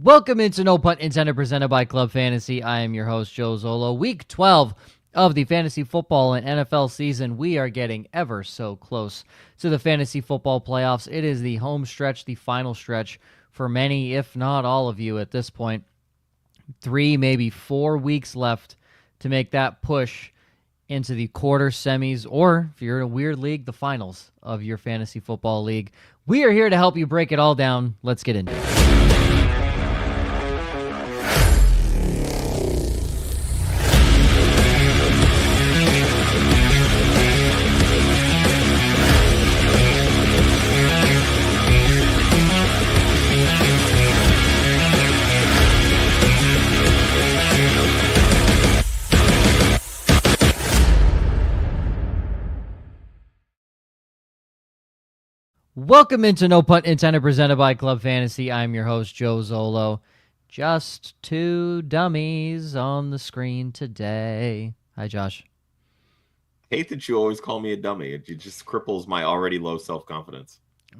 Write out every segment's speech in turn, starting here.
Welcome into No Punt Intended, presented by Club Fantasy. I am your host, Joe Zollo. Week 12 of the fantasy football and NFL season. We are getting ever so close to the fantasy football playoffs. It is the home stretch, the final stretch for many, if not all of you at this point. 3, maybe 4 weeks left to make that push into the quarter, semis, or if you're in a weird league, the finals of your fantasy football league. We are here to help you break it all down. Let's get into it. Welcome into No Punt Intended, presented by Club Fantasy. I'm your host, Joe Zollo. Just 2 dummies on the screen today. Hi, Josh. Hate that you always call me a dummy. It just cripples my already low self-confidence.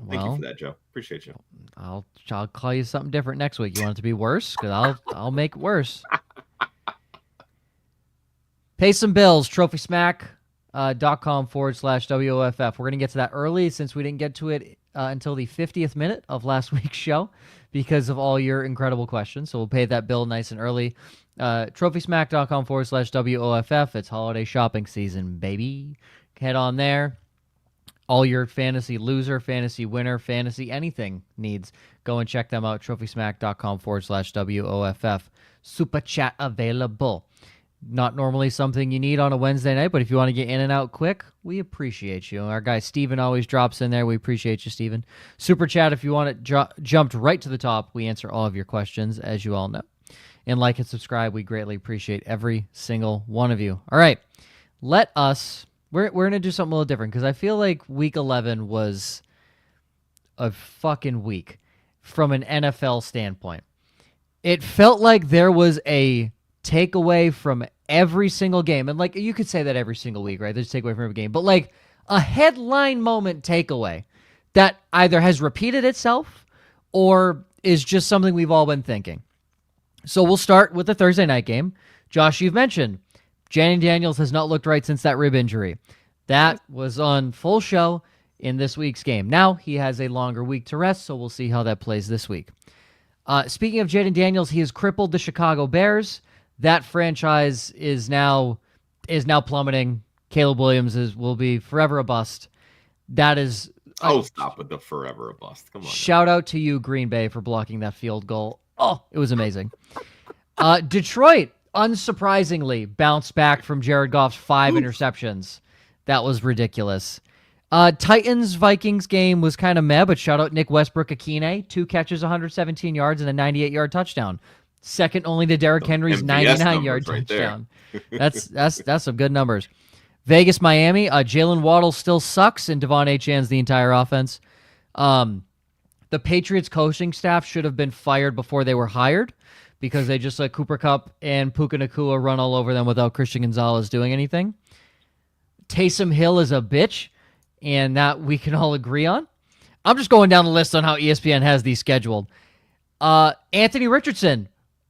Thank you for that, Joe. Appreciate you. I'll call you something different next week. You want it to be worse? Because I'll make it worse. Pay some bills. TrophySmack.com/WOFF. We're going to get to that early since we didn't get to it until the 50th minute of last week's show because of all your incredible questions. So we'll pay that bill nice and early. TrophySmack.com/WOFF. It's holiday shopping season, baby. Head on there. All your fantasy loser, fantasy winner, fantasy anything needs. Go and check them out. TrophySmack.com/WOFF. Super chat available. Not normally something you need on a Wednesday night, but if you want to get in and out quick, we appreciate you. Our guy Steven always drops in there. We appreciate you, Steven. Super chat if you want it jumped right to the top. We answer all of your questions, as you all know. And like and subscribe. We greatly appreciate every single one of you. All right. We're going to do something a little different because I feel like week 11 was a fucking week from an NFL standpoint. It felt like there was a takeaway from every single game. And like you could say that every single week, right? There's a takeaway from every game. But like a headline moment takeaway that either has repeated itself or is just something we've all been thinking. So we'll start with the Thursday night game. Josh, you've mentioned Jeudy Daniels has not looked right since that rib injury. That was on full show in this week's game. Now he has a longer week to rest, so we'll see how that plays this week. Speaking of Jeudy Daniels, he has crippled the Chicago Bears. That franchise is now plummeting. Caleb Williams will be forever a bust. That is. Stop with the forever a bust. Come on. Shout out to you, Green Bay, for blocking that field goal. Oh, it was amazing. Detroit, unsurprisingly, bounced back from Jared Goff's 5 interceptions. That was ridiculous. Titans-Vikings game was kind of meh, but shout out Nick Westbrook-Akine. 2 catches, 117 yards, and a 98-yard touchdown. Second only to Derrick Henry's 99-yard touchdown. That's some good numbers. Vegas, Miami. Jalen Waddle still sucks, and Devon Achane's the entire offense. The Patriots coaching staff should have been fired before they were hired because they just let Cooper Kupp and Puka Nacua run all over them without Christian Gonzalez doing anything. Taysom Hill is a bitch, and that we can all agree on. I'm just going down the list on how ESPN has these scheduled. Anthony Richardson.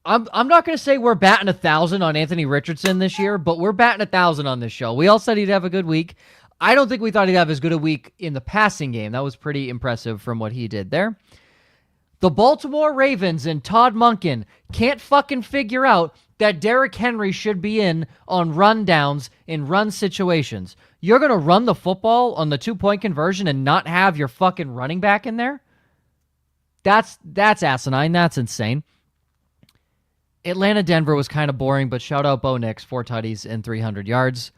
I'm not going to say we're batting 1,000 on Anthony Richardson this year, but we're batting 1,000 on this show. We all said he'd have a good week. I don't think we thought he'd have as good a week in the passing game. That was pretty impressive from what he did there. The Baltimore Ravens and Todd Monken can't fucking figure out that Derrick Henry should be in on rundowns in run situations. You're going to run the football on the 2-point conversion and not have your fucking running back in there? That's asinine. That's insane. Atlanta-Denver was kind of boring, but shout out Bo Nix, 4 tutties and 300 yards.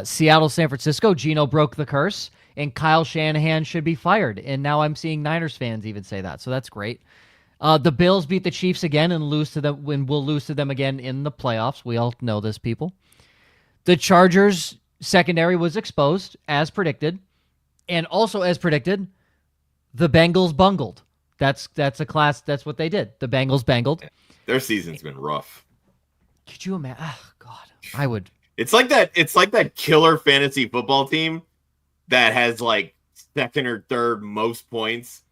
Seattle-San Francisco, Geno broke the curse, and Kyle Shanahan should be fired. And now I'm seeing Niners fans even say that, so that's great. The Bills beat the Chiefs again and we'll lose to them again in the playoffs. We all know this, people. The Chargers secondary was exposed, as predicted. And also, as predicted, the Bengals bungled. That's what they did. The Bengals bangled. Their season's been rough. Could you imagine? Oh, God. I would. It's like that killer fantasy football team that has like second or third most points,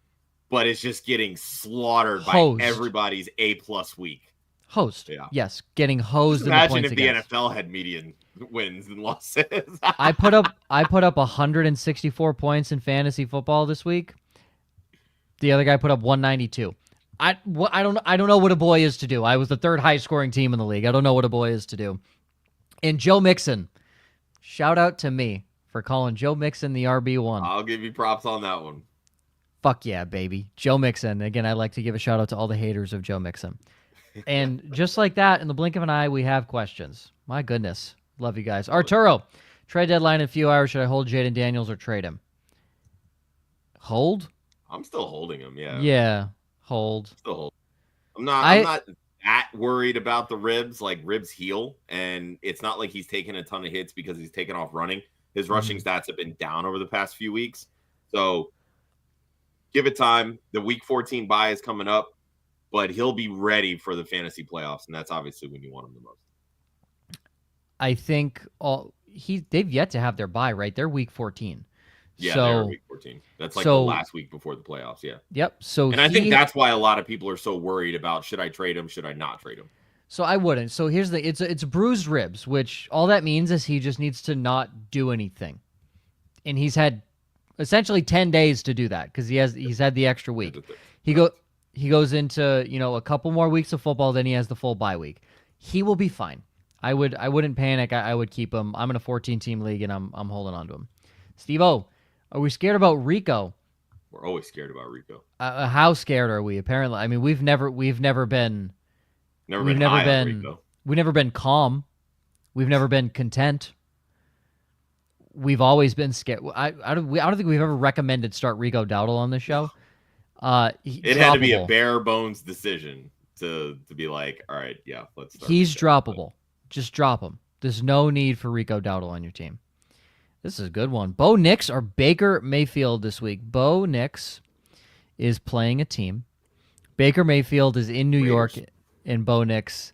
but it's just getting slaughtered Hosed. by everybody's A+ week. Hosed. Yeah. Yes, getting hosed. Just imagine in the if points the NFL had median wins and losses. I put up 164 points in fantasy football this week. The other guy put up 192. I don't know what a boy is to do. I was the third highest scoring team in the league. I don't know what a boy is to do. And Joe Mixon, shout out to me for calling Joe Mixon the RB1. I'll give you props on that one. Fuck yeah, baby. Joe Mixon. Again, I'd like to give a shout out to all the haters of Joe Mixon. And just like that, in the blink of an eye, we have questions. My goodness. Love you guys. Arturo, trade deadline in a few hours. Should I hold Jaden Daniels or trade him? Hold? I'm still holding him, yeah. Yeah, hold. Still hold. I'm not that worried about the ribs. Like, ribs heal, and it's not like he's taking a ton of hits because he's taken off running. His rushing stats have been down over the past few weeks. So give it time. The week 14 bye is coming up, but he'll be ready for the fantasy playoffs, and that's obviously when you want him the most. I think they've yet to have their bye, right? They're week 14. Yeah, so, they're week 14. That's like the last week before the playoffs, yeah. Yep. And I think that's why a lot of people are so worried about, should I trade him, should I not trade him? So I wouldn't. So here's it's bruised ribs, which all that means is he just needs to not do anything. And he's had essentially 10 days to do that because he's had the extra week. He goes into, a couple more weeks of football, then he has the full bye week. He will be fine. I wouldn't panic. I would keep him. I'm in a 14-team league and I'm holding on to him. Steve-O, are we scared about Rico? We're always scared about Rico. How scared are we? Apparently, I mean, we've never been calm. We've never been content. We've always been scared. I don't think we've ever recommended start Rico Dowdle on this show. It had to be a bare bones decision to be like, all right, yeah, let's start. He's droppable. Just drop him. There's no need for Rico Dowdle on your team. This is a good one. Bo Nix or Baker Mayfield this week? Bo Nix is playing a team. Baker Mayfield is in New York, and Bo Nix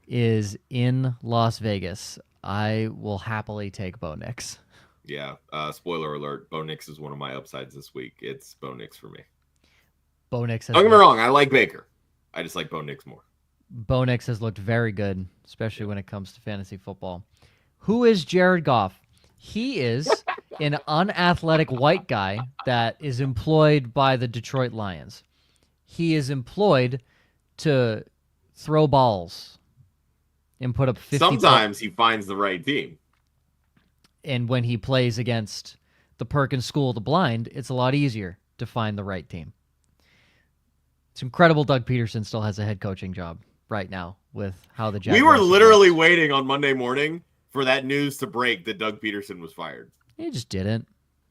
is in Las Vegas. I will happily take Bo Nix. Yeah. Spoiler alert. Bo Nix is one of my upsides this week. It's Bo Nix for me. Bo Nix. Don't get me wrong. I like Baker. I just like Bo Nix more. Bo Nix has looked very good, especially when it comes to fantasy football. Who is Jared Goff? He is an unathletic white guy that is employed by the Detroit Lions. He is employed to throw balls and put up 50. Sometimes he finds the right team. And when he plays against the Perkins School of the Blind, it's a lot easier to find the right team. It's incredible Doug Peterson still has a head coaching job right now with how the Jaguars. We were literally waiting on Monday morning for that news to break that Doug Peterson was fired. He just didn't.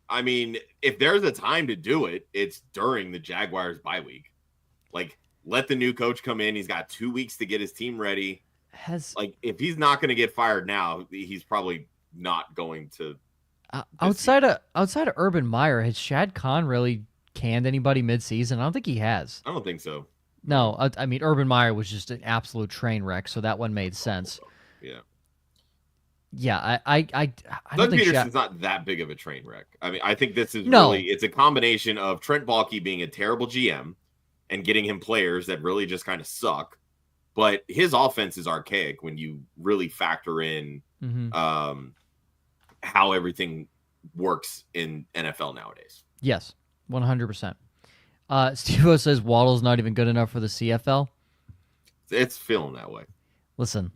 I mean, if there's a time to do it, it's during the Jaguars bye week. Like, let the new coach come in. He's got 2 weeks to get his team ready. If he's not going to get fired now, he's probably not going to. Outside of Urban Meyer, has Shad Khan really canned anybody midseason? I don't think he has. I don't think so. No, I mean, Urban Meyer was just an absolute train wreck, so that one made sense. Yeah. Yeah, I Doug Peterson's not that big of a train wreck. I mean, I think this is it's a combination of Trent Baalke being a terrible GM and getting him players that really just kind of suck. But his offense is archaic when you really factor in how everything works in NFL nowadays. Yes, 100%. Steve-O says Waddle's not even good enough for the CFL. It's feeling that way. Listen,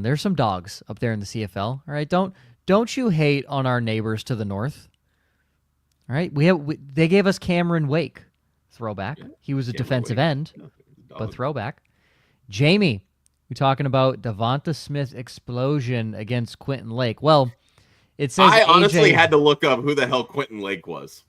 there's some dogs up there in the CFL. All right, don't you hate on our neighbors to the north. All right, they gave us Cameron Wake, throwback. Yeah, he was a defensive end, but throwback. Jamie, we're talking about Devonta Smith explosion against Quentin Lake. Well, it says I honestly had to look up who the hell Quentin Lake was.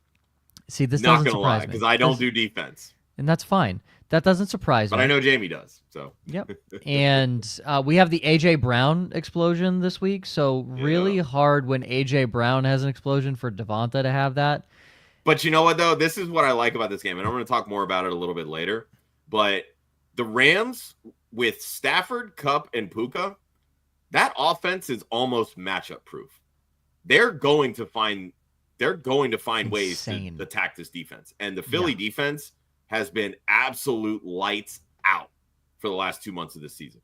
See, this not doesn't gonna surprise lie me because I don't do defense, and that's fine. That doesn't surprise me. But I know Jamie does. So yep. And we have the AJ Brown explosion this week. So really hard when AJ Brown has an explosion for Devonta to have that. But you know what though? This is what I like about this game, and I'm going to talk more about it a little bit later. But the Rams with Stafford, Kupp, and Puka, that offense is almost matchup proof. They're going to find ways to attack this defense, and the Philly defense has been absolute lights out for the last 2 months of this season.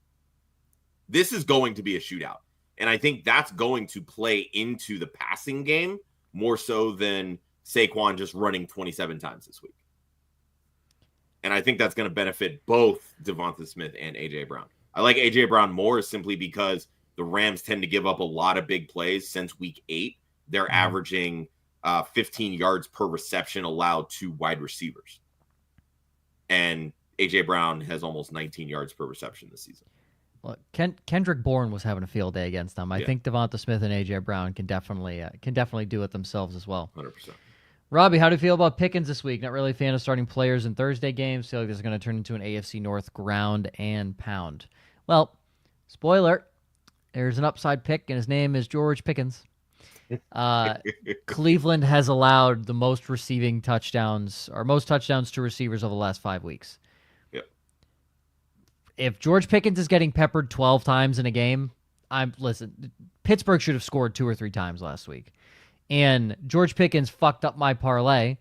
This is going to be a shootout. And I think that's going to play into the passing game more so than Saquon just running 27 times this week. And I think that's going to benefit both Devonta Smith and A.J. Brown. I like A.J. Brown more simply because the Rams tend to give up a lot of big plays since week 8. They're averaging 15 yards per reception allowed to wide receivers. And A.J. Brown has almost 19 yards per reception this season. Look, Kendrick Bourne was having a field day against them. I think Devonta Smith and A.J. Brown can definitely do it themselves as well. 100%. Robbie, how do you feel about Pickens this week? Not really a fan of starting players in Thursday games. Feel like this is going to turn into an AFC North ground and pound. Well, spoiler, there's an upside pick, and his name is George Pickens. Cleveland has allowed the most receiving touchdowns, or most touchdowns to receivers over the last 5 weeks. Yep. If George Pickens is getting peppered 12 times in a game, listen, Pittsburgh should have scored 2 or 3 times last week. And George Pickens fucked up my parlay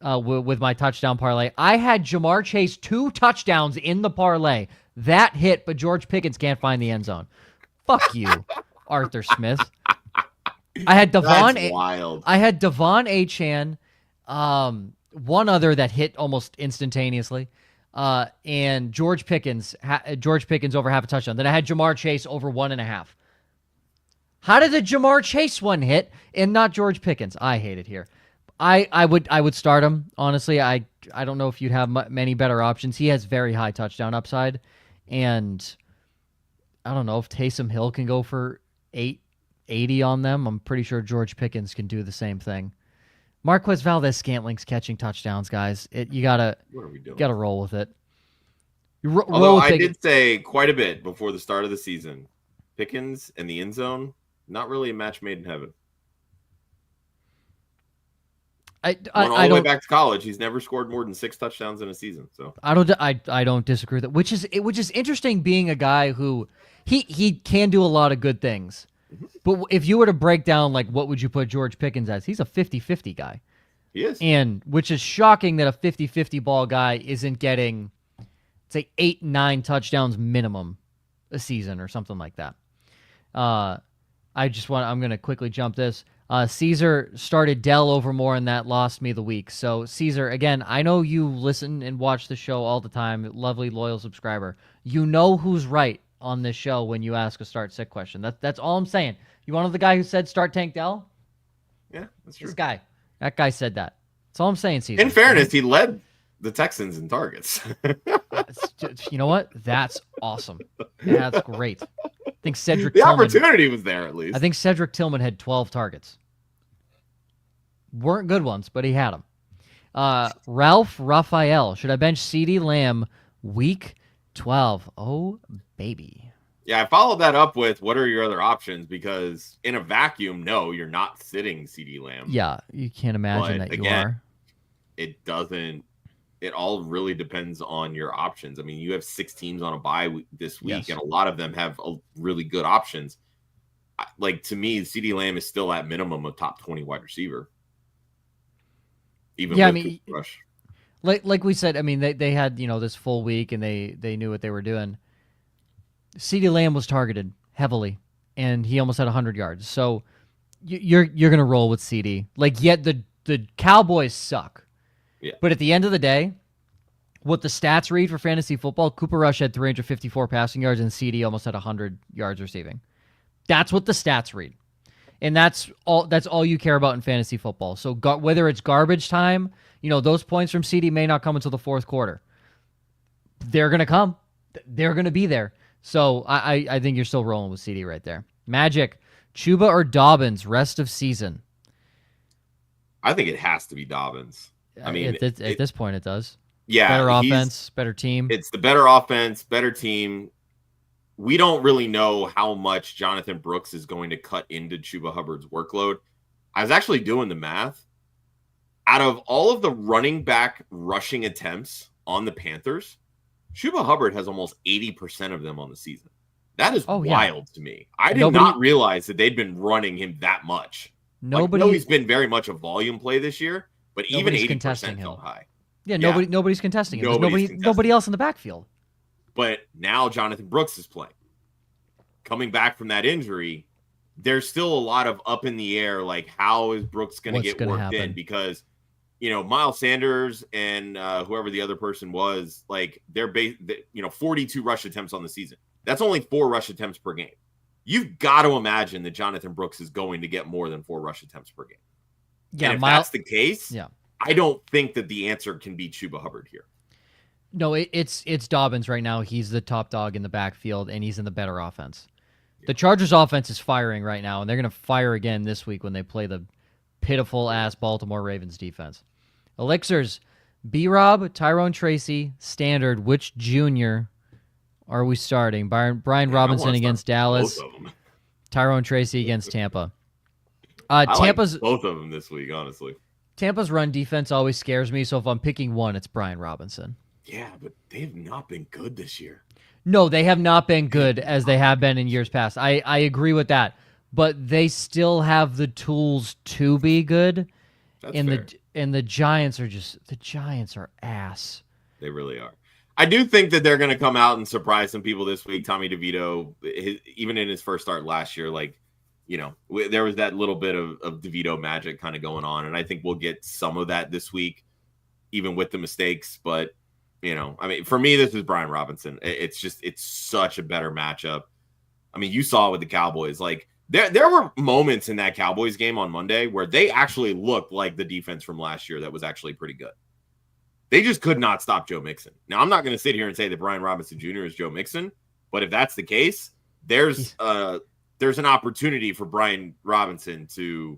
with my touchdown parlay. I had Jamar Chase 2 touchdowns in the parlay. That hit, but George Pickens can't find the end zone. Fuck you, Arthur Smith. I had Devon Achane, one other that hit almost instantaneously, and George Pickens over half a touchdown. Then I had Jamar Chase over 1.5. How did the Jamar Chase one hit and not George Pickens? I hate it here. I would start him, honestly. I don't know if you'd have many better options. He has very high touchdown upside, and I don't know if Taysom Hill can go for 880 on them. I'm pretty sure George Pickens can do the same thing. Marquez Valdes-Scantling's catching touchdowns, guys. You gotta roll with it. Although I did say quite a bit before the start of the season, Pickens and the end zone, not really a match made in heaven. All the way back to college, he's never scored more than 6 touchdowns in a season. So I don't disagree with that. Which is interesting, being a guy who he can do a lot of good things. But if you were to break down, like, what would you put George Pickens as? He's a 50-50 guy. He is. And which is shocking that a 50-50 ball guy isn't getting, say, 8-9 touchdowns minimum a season or something like that. I'm going to quickly jump this. Caesar started Dell over Moore, and that lost me the week. So, Caesar, again, I know you listen and watch the show all the time. Lovely, loyal subscriber. You know who's right on this show when you ask a start sit question. That's all I'm saying. You want to know the guy who said start Tank Dell? Yeah, that's true. This guy. That guy said that. That's all I'm saying, Caesar. In fairness, he led the Texans in targets. You know what? That's awesome. That's great. I think Cedric the Tillman, opportunity was there, at least. I think Cedric Tillman had 12 targets. Weren't good ones, but he had them. Ralph Raphael. Should I bench CeeDee Lamb week 12? Oh, baby. Yeah, I followed that up with, what are your other options? Because in a vacuum, no, you're not sitting CeeDee Lamb. Yeah, you can't imagine that you are. It doesn't. It all really depends on your options. I mean, you have 6 teams on a bye this week, yes, and a lot of them have really good options. Like, to me, CeeDee Lamb is still at minimum a top 20 wide receiver. Even with rush. Like we said, I mean, they had, this full week, and they knew what they were doing. CeeDee Lamb was targeted heavily, and he almost had 100 yards. So you're going to roll with CeeDee. Like, yet the Cowboys suck. Yeah. But at the end of the day, what the stats read for fantasy football, Cooper Rush had 354 passing yards, and CeeDee almost had 100 yards receiving. That's what the stats read. And that's all you care about in fantasy football. So whether it's garbage time, those points from CeeDee may not come until the fourth quarter. They're going to come. They're going to be there. So I think you're still rolling with CeeDee right there. Magic, Chuba or Dobbins rest of season? I think it has to be Dobbins. I mean, at this point, it does. Yeah. Better offense, better team. It's the better offense, better team. We don't really know how much Jonathan Brooks is going to cut into Chuba Hubbard's workload. I was actually doing the math. Out of all of the running back rushing attempts on the Panthers, Chuba Hubbard has almost 80% of them on the season. That is wild to me. I did not realize that they'd been running him that much. I know he's been very much a volume play this year, but even 80% felt high. Yeah, nobody's contesting him. There's nobody else in the backfield. But now Jonathan Brooks is playing. Coming back from that injury, there's still a lot of up in the air, like how is Brooks going to get worked in? Because, Miles Sanders and whoever the other person was, like they're 42 rush attempts on the season. That's only 4 rush attempts per game. You've got to imagine that Jonathan Brooks is going to get more than 4 rush attempts per game. Yeah, and if that's the case, I don't think that the answer can be Chuba Hubbard here. No, it's Dobbins right now. He's the top dog in the backfield, and he's in the better offense. The Chargers offense is firing right now, and they're going to fire again this week when they play the pitiful-ass Baltimore Ravens defense. Elixirs, B-Rob, Tyrone Tracy, Standard. Which junior are we starting? Brian Robinson against Dallas. Tyrone Tracy against Tampa. Tampa's like both of them this week, honestly. Tampa's run defense always scares me, so if I'm picking one, it's Brian Robinson. Yeah, but they've not been good this year. No, they have not been good as they have been in years past. I agree with that, but they still have the tools to be good. That's fair. And the Giants are ass. They really are. I do think that they're going to come out and surprise some people this week. Tommy DeVito, even in his first start last year, there was that little bit of DeVito magic kind of going on, and I think we'll get some of that this week, even with the mistakes. But for me, this is Brian Robinson. It's such a better matchup. I mean, you saw it with the Cowboys. Like there were moments in that Cowboys game on Monday where they actually looked like the defense from last year that was actually pretty good. They just could not stop Joe Mixon. Now, I'm not going to sit here and say that Brian Robinson Jr. is Joe Mixon, but if that's the case, there's an opportunity for Brian Robinson to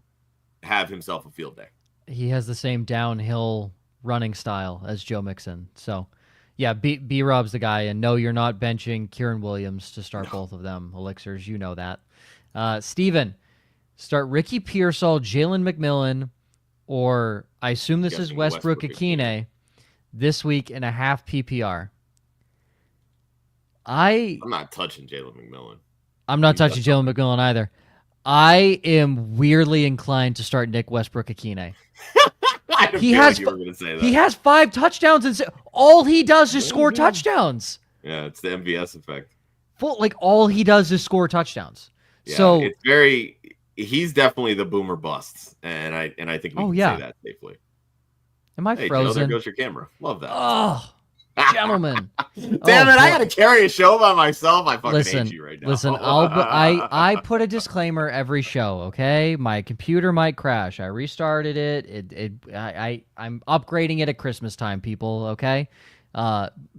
have himself a field day. He has the same downhill running style as Joe Mixon. So, yeah, B-Rob's the guy. And no, you're not benching Kieran Williams to start both of them. Elixirs, you know that. Steven, start Ricky Pearsall, Jalen McMillan, or I assume this is Westbrook Akine this week in a half PPR. I'm not touching Jalen McMillan. I'm not touching Jalen McMillan either. I am weirdly inclined to start Nick Westbrook Akine. He has 5 touchdowns, and all he does is score touchdowns. Yeah, it's the MVS effect. All he does is score touchdowns. Yeah, so he's definitely the boomer busts, and I think we can say that safely. Am I frozen? Joe, there goes your camera. Love that. Oh, gentlemen. Damn it, I got to carry a show by myself. I fucking hate you right now. Listen, I put a disclaimer every show, okay? My computer might crash. I restarted it. I'm upgrading it at Christmas time, people, okay?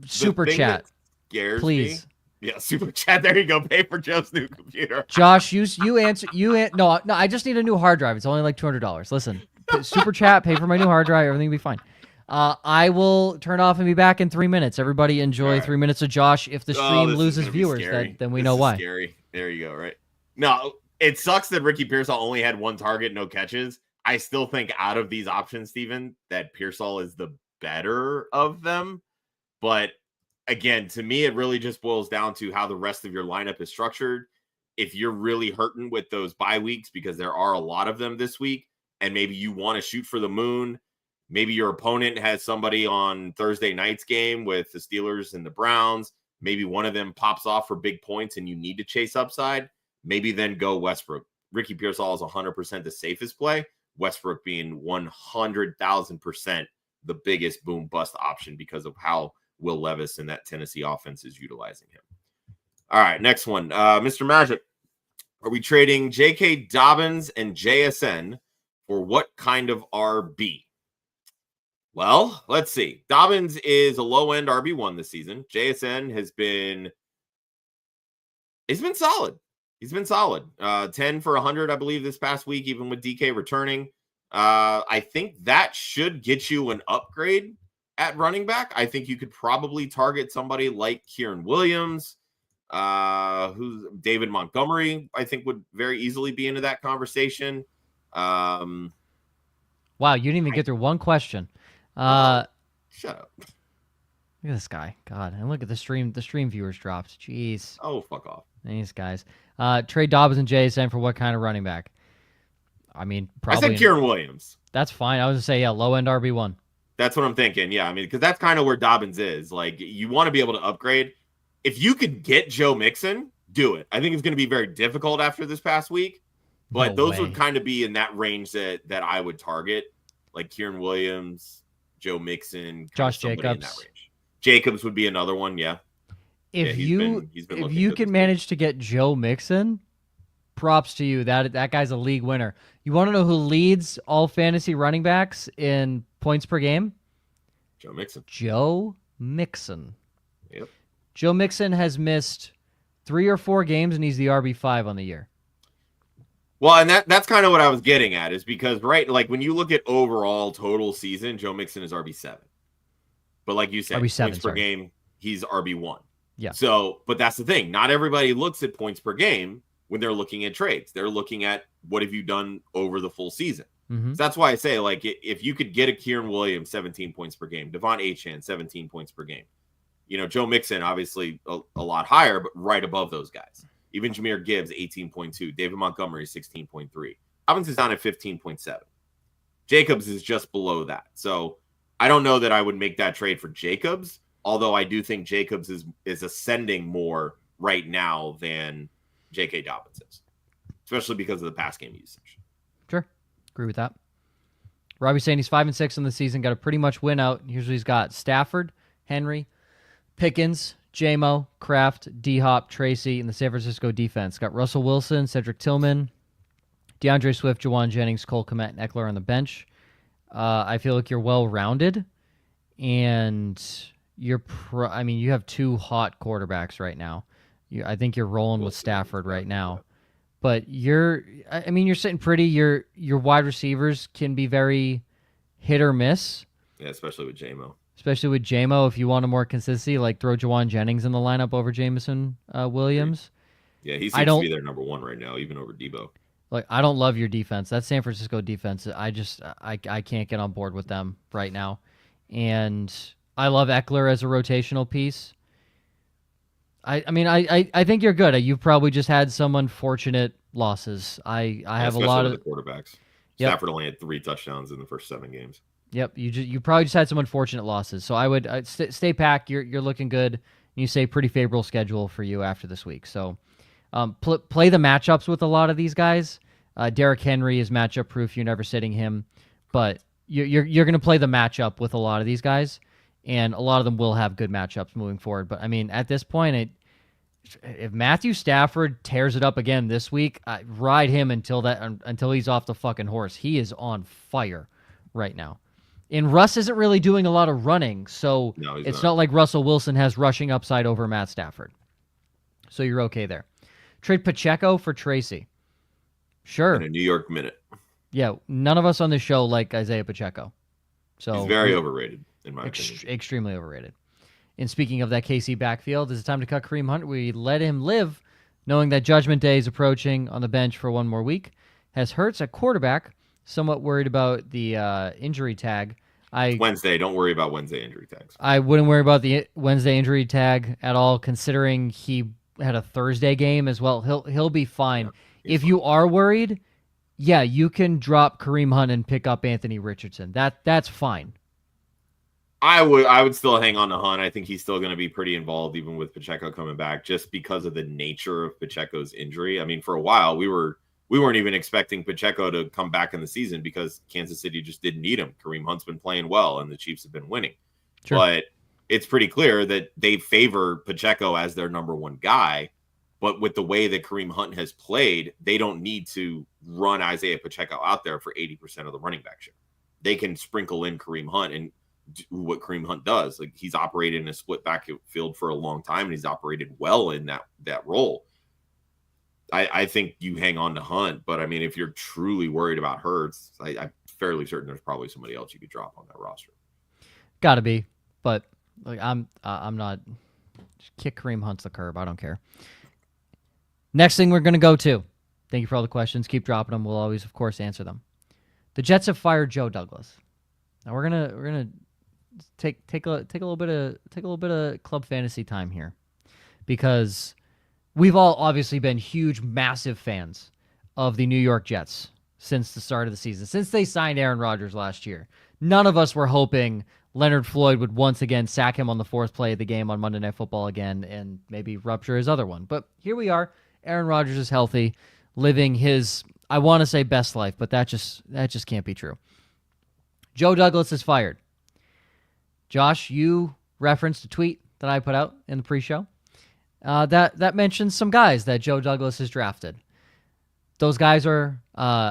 Super chat. Scares please. Me. Yeah, super chat. There you go. Pay for Joe's new computer. Josh, you answer. No, I just need a new hard drive. It's only like $200. Listen, super chat, pay for my new hard drive. Everything will be fine. I will turn off and be back in 3 minutes. Everybody enjoy 3 minutes of Josh. If the stream loses viewers, then we know why. Scary. There you go. Right. No, it sucks that Ricky Pearsall only had 1 target, no catches. I still think out of these options, Steven, that Pearsall is the better of them. But again, to me, it really just boils down to how the rest of your lineup is structured. If you're really hurting with those bye weeks, because there are a lot of them this week, and maybe you want to shoot for the moon, maybe your opponent has somebody on Thursday night's game with the Steelers and the Browns, maybe one of them pops off for big points and you need to chase upside, maybe then go Westbrook. Ricky Pearsall is 100% the safest play, Westbrook being 100,000% the biggest boom bust option because of how Will Levis and that Tennessee offense is utilizing him. All right, next one. Mr. Magic, are we trading J.K. Dobbins and JSN for what kind of RB? Well, let's see. Dobbins is a low-end RB1 this season. JSN he's been solid. He's been solid. 10 for 100, I believe, this past week, even with DK returning. I think that should get you an upgrade at running back. I think you could probably target somebody like Kieran Williams, who's David Montgomery, I think would very easily be into that conversation. Wow, you didn't even get through one question. Shut up. Look at this guy. God, and look at the stream. The stream viewers dropped. Jeez. Oh, fuck off. These guys. Trade Dobbins and JSN for what kind of running back? I mean, probably. I said Kieran Williams. That's fine. I was going to say, low-end RB1. That's what I'm thinking. Yeah, I mean, because that's kind of where Dobbins is. Like, you want to be able to upgrade. If you could get Joe Mixon, do it. I think it's going to be very difficult after this past week, but those would kind of be in that range that I would target, like Kieran Williams, Joe Mixon, Josh Jacobs. Jacobs. In that range. Jacobs would be another one. Yeah. If you can manage to get Joe Mixon, props to you. That guy's a league winner. You want to know who leads all fantasy running backs in points per game? Joe Mixon. Joe Mixon. Yep. Joe Mixon has missed 3 or 4 games, and he's the RB5 on the year. Well, and that's kind of what I was getting at, is because, right, like when you look at overall total season, Joe Mixon is RB7. But like you said, RB7, points per game, he's RB1. Yeah. So, but that's the thing. Not everybody looks at points per game when they're looking at trades. They're looking at what have you done over the full season. Mm-hmm. So that's why I say, like, if you could get a Kieran Williams 17 points per game, Devon Achane 17 points per game, Joe Mixon obviously a lot higher, but right above those guys. Even Jahmyr Gibbs 18.2, David Montgomery 16.3, Dobbins is down at 15.7. Jacobs is just below that. So I don't know that I would make that trade for Jacobs, although I do think Jacobs is ascending more right now than J.K. Dobbins is, especially because of the pass game usage. Sure. Agree with that. Robbie's saying he's 5-6 in the season, got a pretty much win out. Usually he's got Stafford, Henry, Pickens, J-Mo, Kraft, D-Hop, Tracy in the San Francisco defense. Got Russell Wilson, Cedric Tillman, DeAndre Swift, Jawan Jennings, Cole Kmet, and Eckler on the bench. I feel like you're well-rounded, and you have 2 hot quarterbacks right now. I think you're rolling with Stafford right now. But you're sitting pretty. Your wide receivers can be very hit or miss. Yeah, especially with J-Mo. If you want a more consistency, like throw Jawan Jennings in the lineup over Jameson Williams. Yeah, he seems to be their number 1 right now, even over Debo. Like, I don't love your defense. That San Francisco defense, I can't get on board with them right now. And I love Eckler as a rotational piece. I think you're good. You've probably just had some unfortunate losses. I have a lot of the quarterbacks. Yep. Stafford only had 3 touchdowns in the first 7 games. Yep, you probably just had some unfortunate losses. So I would stay packed. You're looking good. You say pretty favorable schedule for you after this week. So play the matchups with a lot of these guys. Derrick Henry is matchup proof. You're never sitting him, but you're going to play the matchup with a lot of these guys, and a lot of them will have good matchups moving forward. But I mean, at this point, if Matthew Stafford tears it up again this week, ride him until he's off the fucking horse. He is on fire right now. And Russ isn't really doing a lot of running, so it's not like Russell Wilson has rushing upside over Matt Stafford. So you're okay there. Trade Pacheco for Tracy. Sure. In a New York minute. Yeah, none of us on this show like Isaiah Pacheco. So he's very overrated, in my opinion. Extremely overrated. And speaking of that KC backfield, is it time to cut Kareem Hunt? We let him live, knowing that Judgment Day is approaching on the bench for 1 more week. Has Hurts at quarterback. Somewhat worried about the injury tag. Wednesday. Don't worry about Wednesday injury tags. I wouldn't worry about the Wednesday injury tag at all, considering he had a Thursday game as well. He'll be fine. Yeah, if you are worried, yeah, you can drop Kareem Hunt and pick up Anthony Richardson. That's fine. I would still hang on to Hunt. I think he's still going to be pretty involved, even with Pacheco coming back, just because of the nature of Pacheco's injury. I mean, for a while we weren't even expecting Pacheco to come back in the season because Kansas City just didn't need him. Kareem Hunt's been playing well, and the Chiefs have been winning. Sure. But it's pretty clear that they favor Pacheco as their number 1 guy. But with the way that Kareem Hunt has played, they don't need to run Isaiah Pacheco out there for 80% of the running back share. They can sprinkle in Kareem Hunt and do what Kareem Hunt does. Like, he's operated in a split backfield for a long time, and he's operated well in that role. I think you hang on to Hunt, but I mean, if you're truly worried about Hurts, I'm fairly certain there's probably somebody else you could drop on that roster. Got to be, but like I'm not. Just kick Kareem Hunt to the curb. I don't care. Next thing we're gonna go to. Thank you for all the questions. Keep dropping them. We'll always, of course, answer them. The Jets have fired Joe Douglas. Now we're gonna take a little bit of club fantasy time here, because we've all obviously been huge, massive fans of the New York Jets since the start of the season, since they signed Aaron Rodgers last year. none of us were hoping Leonard Floyd would once again sack him on the 4th play of the game on Monday Night Football again and maybe rupture his other one. But here we are. Aaron Rodgers is healthy, living his, I want to say best life, but that just can't be true. Joe Douglas is fired. Josh, you referenced a tweet that I put out in the pre-show that mentions some guys that Joe Douglas has drafted. Those guys are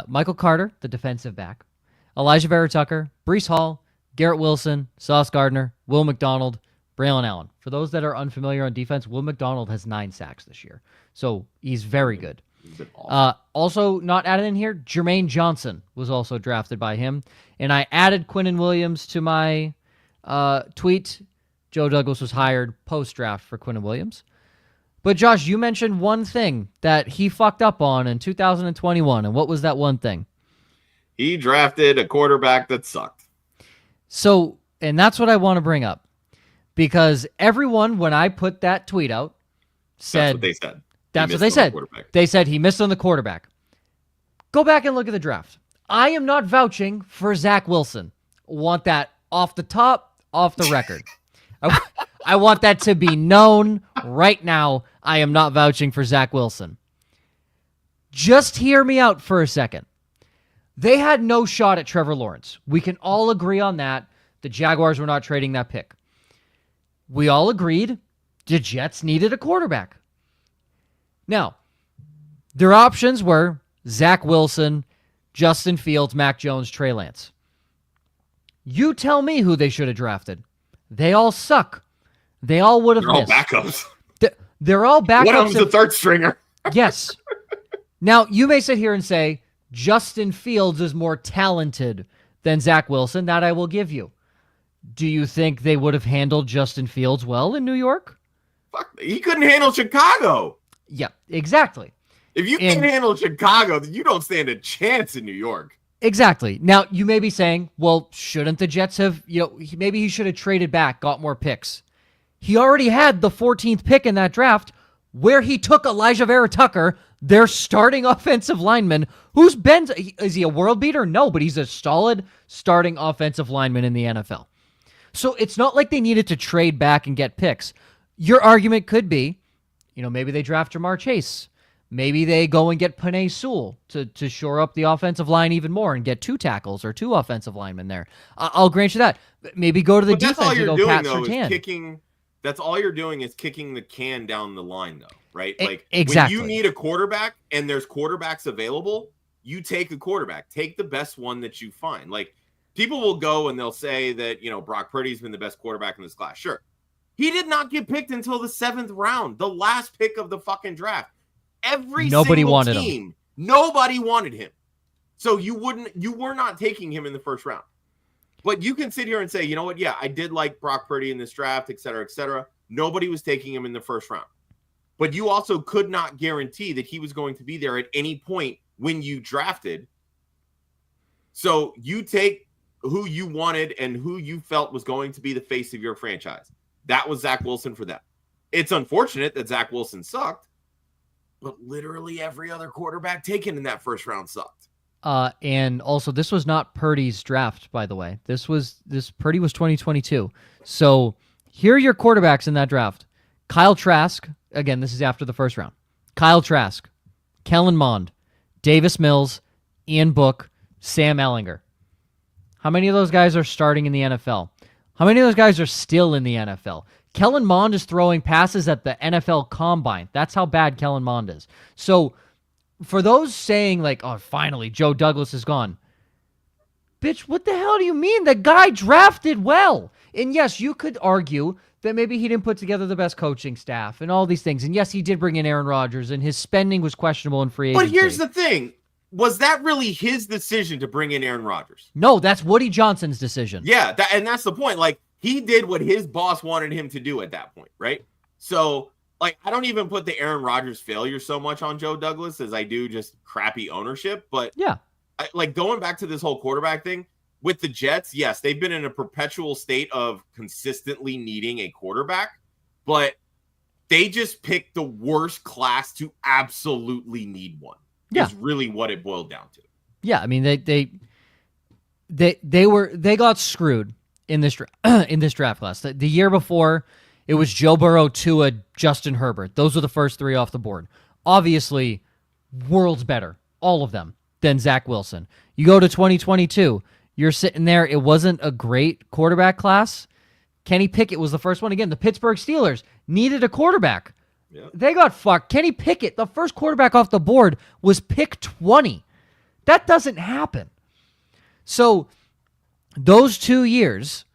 Michael Carter, the defensive back, Elijah Vera Tucker, Breece Hall, Garrett Wilson, Sauce Gardner, Will McDonald, Braylon Allen. For those that are unfamiliar on defense, Will McDonald has 9 sacks this year. So he's very good. Awesome. Also not added in here, Jermaine Johnson was also drafted by him. And I added Quinnen Williams to my tweet. Joe Douglas was hired post-draft for Quinnen Williams. But Josh, you mentioned one thing that he fucked up on in 2021. And what was that one thing? He drafted a quarterback that sucked. So, and that's what I want to bring up. Because everyone, when I put that tweet out, said... That's what they said. That's what they said. They said he missed on the quarterback. Go back and look at the draft. I am not vouching for Zach Wilson. Want that off the top, off the record. I want that to be known right now. I am not vouching for Zach Wilson. Just hear me out for a second. They had no shot at Trevor Lawrence. We can all agree on that. The Jaguars were not trading that pick. We all agreed the Jets needed a quarterback. Now, their options were Zach Wilson, Justin Fields, Mac Jones, Trey Lance. You tell me who they should have drafted. They all suck. They all would have missed. They're all backups. They're all backups. One of them's the third stringer. Yes. Now, you may sit here and say, Justin Fields is more talented than Zach Wilson. That I will give you. Do you think they would have handled Justin Fields well in New York? Fuck, he couldn't handle Chicago. Yeah, exactly. If you can't handle Chicago, then you don't stand a chance in New York. Exactly. Now, you may be saying, well, shouldn't the Jets have, maybe he should have traded back, got more picks. He already had the 14th pick in that draft where he took Elijah Vera Tucker, their starting offensive lineman, who's been, is he a world beater? No, but he's a solid starting offensive lineman in the NFL. So it's not like they needed to trade back and get picks. Your argument could be, maybe they draft Jamar Chase. Maybe they go and get Penei Sewell to shore up the offensive line even more and get 2 tackles or 2 offensive linemen there. I'll grant you that. Maybe go to the defense and go Pat Surtain. That's all you're doing is kicking the can down the line, though, right? Like exactly. When you need a quarterback and there's quarterbacks available, you take a quarterback. Take the best one that you find. Like, people will go and they'll say that, Brock Purdy's been the best quarterback in this class. Sure. He did not get picked until the 7th round, the last pick of the fucking draft. Nobody wanted him. Nobody wanted him. So you were not taking him in the first round. But you can sit here and say, you know what? Yeah, I did like Brock Purdy in this draft, et cetera, et cetera. Nobody was taking him in the first round. But you also could not guarantee that he was going to be there at any point when you drafted. So you take who you wanted and who you felt was going to be the face of your franchise. That was Zach Wilson for them. It's unfortunate that Zach Wilson sucked, but literally every other quarterback taken in that first round sucked. And also, this was not Purdy's draft, by the way. Purdy was 2022. So here are your quarterbacks in that draft. Kyle Trask. Again, this is after the first round. Kyle Trask, Kellen Mond, Davis Mills, Ian Book, Sam Ehlinger. How many of those guys are starting in the NFL? How many of those guys are still in the NFL? Kellen Mond is throwing passes at the NFL Combine. That's how bad Kellen Mond is. So for those saying like, oh, finally, Joe Douglas is gone. Bitch, what the hell do you mean? The guy drafted well. And yes, you could argue that maybe he didn't put together the best coaching staff and all these things. And yes, he did bring in Aaron Rodgers and his spending was questionable in free agency. But here's the thing. Was that really his decision to bring in Aaron Rodgers? No, that's Woody Johnson's decision. Yeah, and that's the point. Like, he did what his boss wanted him to do at that point, right? So, like, I don't even put the Aaron Rodgers failure so much on Joe Douglas as I do just crappy ownership. But yeah, like going back to this whole quarterback thing with the Jets, yes, they've been in a perpetual state of consistently needing a quarterback, but they just picked the worst class to absolutely need one. Yeah. Is really what it boiled down to. Yeah, I mean, they got screwed in this in this draft class. The year before, it was Joe Burrow, Tua, Justin Herbert. Those were the first three off the board. Obviously, worlds better, all of them, than Zach Wilson. You go to 2022, you're sitting there. It wasn't a great quarterback class. Kenny Pickett was the first one. Again, the Pittsburgh Steelers needed a quarterback. Yep. They got fucked. Kenny Pickett, the first quarterback off the board, was pick 20. That doesn't happen. So those 2 years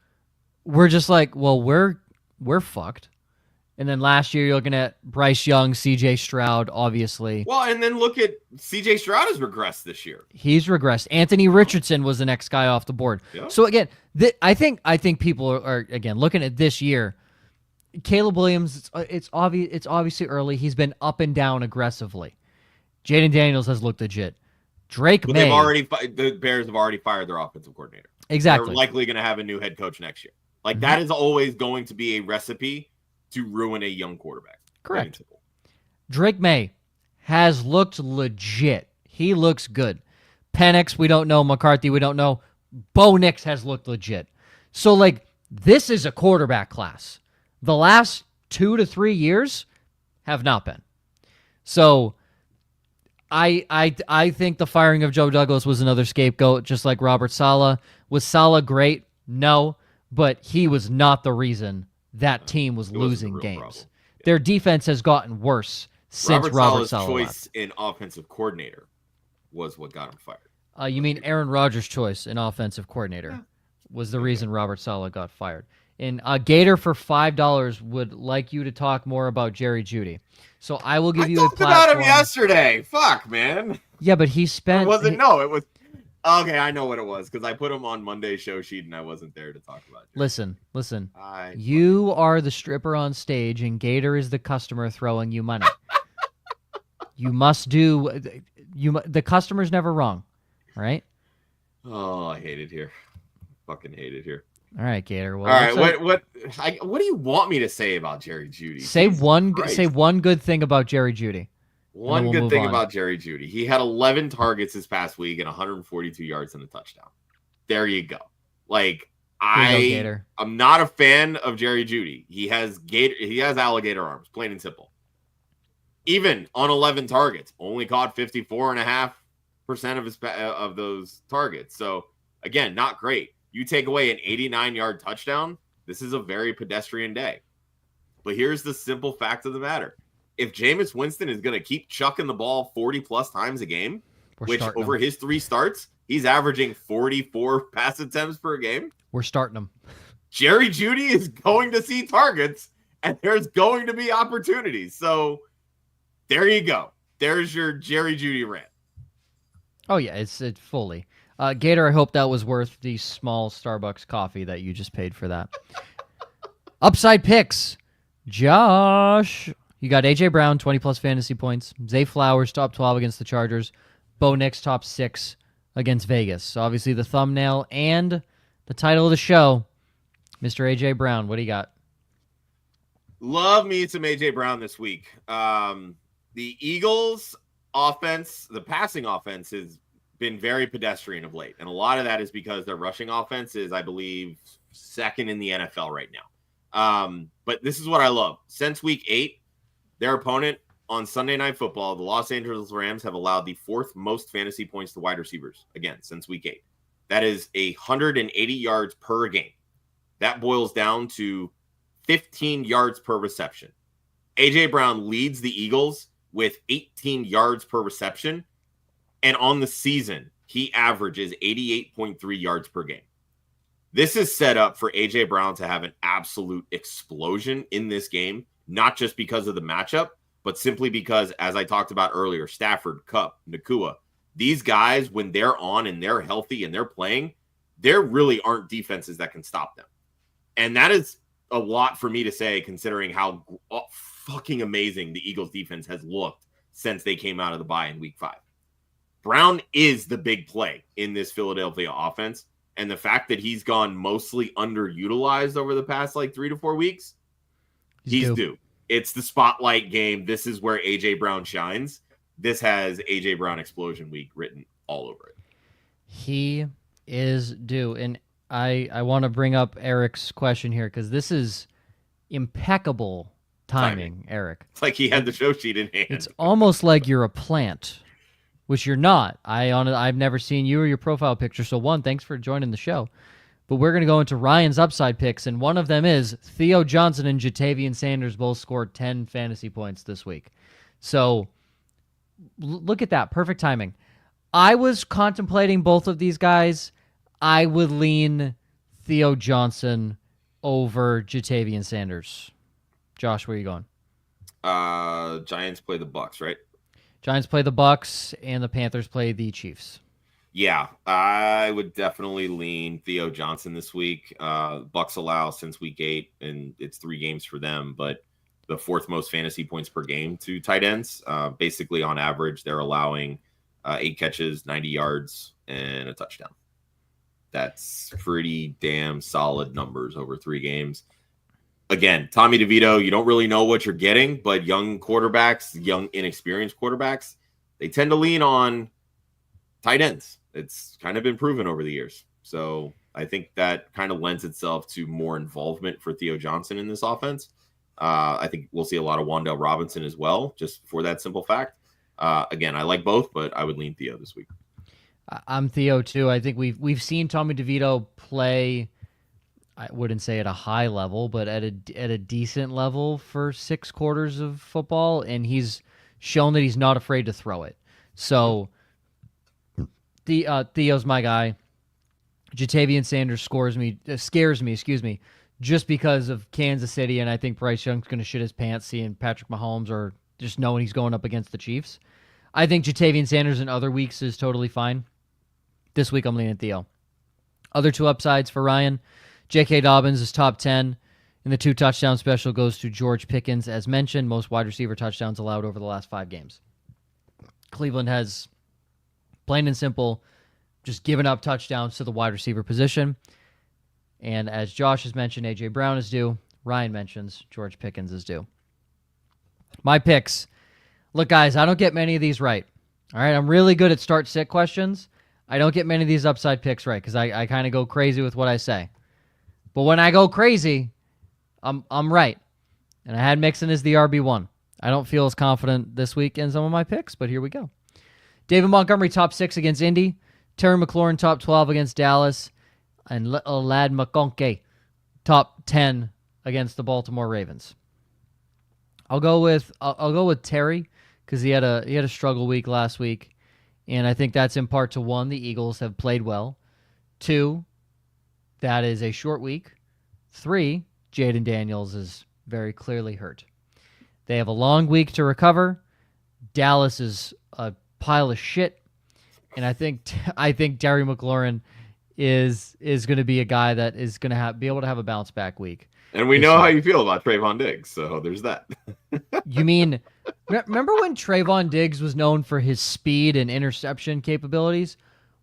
were just like, well, we're fucked. And then last year, you're looking at Bryce Young, C.J. Stroud, obviously. Well, and then look at C.J. Stroud has regressed this year. He's regressed. Anthony Richardson was the next guy off the board. Yeah. So again, I think people are again looking at this year. Caleb Williams, it's obvious. It's obviously early. He's been up and down aggressively. Jaden Daniels has looked legit. Drake May. The Bears have already fired their offensive coordinator. Exactly. They're likely going to have a new head coach next year. Like that is always going to be a recipe to ruin a young quarterback. Correct. Drake May has looked legit. He looks good. Penix, we don't know. McCarthy, we don't know. Bo Nix has looked legit. So, like, this is a quarterback class. The last 2 to 3 years have not been. So, I think the firing of Joe Douglas was another scapegoat, just like Robert Saleh. Was Saleh great? No, but he was not the reason that team was losing games. Yeah. Their defense has gotten worse since Robert Saleh's choice in offensive coordinator was what got him fired. You mean Aaron Rodgers' choice in offensive coordinator was the reason Robert Saleh got fired. And Gator for $5 would like you to talk more about Jerry Jeudy. So I will give you a platform. I talked about him yesterday. Fuck, man. Yeah, but he spent... It was... Okay, I know what it was, because I put him on Monday's show sheet and I wasn't there to talk about it. Listen. You are the stripper on stage and Gator is the customer throwing you money. You must do... The customer's never wrong, right? Oh, I hate it here. Fucking hate it here. All right, Gator. Well, all right, what do you want me to say about Jerry Jeudy? Say one good thing about Jerry Jeudy. One good thing about Jerry Jeudy. He had 11 targets this past week and 142 yards and a touchdown. There you go. Like, I'm not a fan of Jerry Jeudy. He has alligator arms, plain and simple. Even on 11 targets, only caught 54.5% of those targets. So, again, not great. You take away an 89-yard touchdown, this is a very pedestrian day. But here's the simple fact of the matter. If Jameis Winston is going to keep chucking the ball 40-plus times a game, which over his 3 starts, he's averaging 44 pass attempts per game. We're starting him. Jerry Jeudy is going to see targets, and there's going to be opportunities. So there you go. There's your Jerry Jeudy rant. Oh, yeah, it's fully. Gator, I hope that was worth the small Starbucks coffee that you just paid for that. Upside picks. Josh... You got A.J. Brown, 20-plus fantasy points. Zay Flowers, top 12 against the Chargers. Bo Nix, top 6 against Vegas. So obviously the thumbnail and the title of the show, Mr. A.J. Brown. What do you got? Love me some A.J. Brown this week. The Eagles' offense, the passing offense, has been very pedestrian of late. And a lot of that is because their rushing offense is, I believe, second in the NFL right now. But this is what I love. Since week 8, their opponent on Sunday Night Football, the Los Angeles Rams, have allowed the 4th most fantasy points to wide receivers, again, since week 8. That is 180 yards per game. That boils down to 15 yards per reception. A.J. Brown leads the Eagles with 18 yards per reception, and on the season, he averages 88.3 yards per game. This is set up for A.J. Brown to have an absolute explosion in this game, not just because of the matchup, but simply because, as I talked about earlier, Stafford, Kupp, Nakua, these guys, when they're on and they're healthy and they're playing, there really aren't defenses that can stop them. And that is a lot for me to say, considering how fucking amazing the Eagles defense has looked since they came out of the bye in week 5. Brown is the big play in this Philadelphia offense. And the fact that he's gone mostly underutilized over the past 3 to 4 weeks, he's due. It's the spotlight game. This is where A.J. Brown shines. This has A.J. Brown Explosion Week written all over it. He is due. And I want to bring up Eric's question here because this is impeccable timing, Eric. It's like he had the show sheet in hand. It's almost like you're a plant, which you're not. I've never seen you or your profile picture. So one, thanks for joining the show. But we're going to go into Ryan's upside picks, and one of them is Theo Johnson and Jatavian Sanders both scored 10 fantasy points this week. So look at that. Perfect timing. I was contemplating both of these guys. I would lean Theo Johnson over Jatavian Sanders. Josh, where are you going? Giants play the Bucks, right? Giants play the Bucks, and the Panthers play the Chiefs. Yeah, I would definitely lean Theo Johnson this week. Bucks allow since week 8, and it's 3 games for them, but the 4th most fantasy points per game to tight ends. Basically, on average, they're allowing 8 catches, 90 yards, and a touchdown. That's pretty damn solid numbers over 3 games. Again, Tommy DeVito, you don't really know what you're getting, but young quarterbacks, young inexperienced quarterbacks, they tend to lean on tight ends. It's kind of been proven over the years. So I think that kind of lends itself to more involvement for Theo Johnson in this offense. I think we'll see a lot of Wan'Dale Robinson as well, just for that simple fact. Again, I like both, but I would lean Theo this week. I'm Theo too. I think we've seen Tommy DeVito play, I wouldn't say at a high level, but at a decent level for 6 quarters of football, and he's shown that he's not afraid to throw it. So Theo's my guy. Jatavian Sanders scares me, just because of Kansas City, and I think Bryce Young's going to shit his pants seeing Patrick Mahomes or just knowing he's going up against the Chiefs. I think Jatavian Sanders in other weeks is totally fine. This week I'm leaning Theo. Other 2 upsides for Ryan. J.K. Dobbins is top 10, and the 2 touchdown special goes to George Pickens, as mentioned, most wide receiver touchdowns allowed over the last 5 games. Cleveland has, plain and simple, just given up touchdowns to the wide receiver position. And as Josh has mentioned, A.J. Brown is due. Ryan mentions George Pickens is due. My picks. Look, guys, I don't get many of these right. All right, I'm really good at start-sit questions. I don't get many of these upside picks right because I kind of go crazy with what I say. But when I go crazy, I'm right. And I had Mixon as the RB1. I don't feel as confident this week in some of my picks, but here we go. David Montgomery, top 6 against Indy. Terry McLaurin, top 12 against Dallas. And Lad McConkey, top 10 against the Baltimore Ravens. I'll go with Terry because he had a struggle week last week, and I think that's in part to 1, the Eagles have played well. 2, that is a short week. 3, Jaden Daniels is very clearly hurt. They have a long week to recover. Dallas is a pile of shit, and I think Terry McLaurin is going to be a guy that is going to be able to have a bounce back week. And we know how you feel about Trayvon Diggs, so there's that. You mean, remember when Trayvon Diggs was known for his speed and interception capabilities?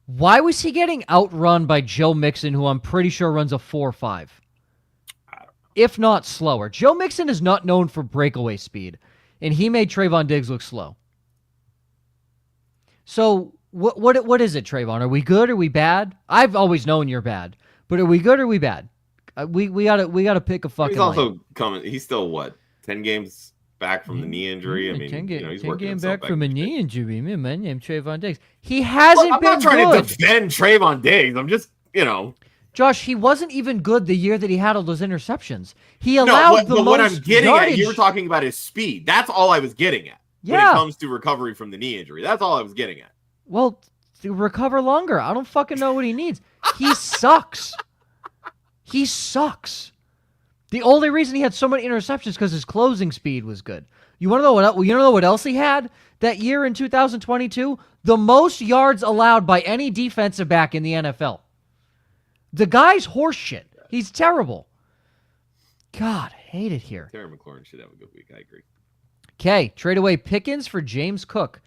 Why was he getting outrun by Joe Mixon, who I'm pretty sure runs a 4.5? If not slower. Joe Mixon is not known for breakaway speed, and he made Trayvon Diggs look slow. So what is it, Trayvon? Are we good or are we bad? I've always known you're bad, but are we good or are we bad? We gotta pick a fucking. He's also coming. He's still what 10 games back from the knee injury. I mean, 10 he's working games back from a knee injury. My name's Trayvon Diggs. He hasn't been. I'm not trying to defend Trayvon Diggs. I'm just Josh, he wasn't even good the year that he had all those interceptions. He allowed the most what I'm getting yardage. at, you were talking about his speed. That's all I was getting at. Yeah. When it comes to recovery from the knee injury, that's all I was getting at. Well, to recover longer. I don't fucking know what he needs. He sucks. He sucks. The only reason he had so many interceptions because his closing speed was good. You want to know what else he had that year in 2022? The most yards allowed by any defensive back in the NFL. The guy's horseshit. He's terrible. God, hate it here. Terry McLaurin should have a good week. I agree. Okay, trade away Pickens for James Cook.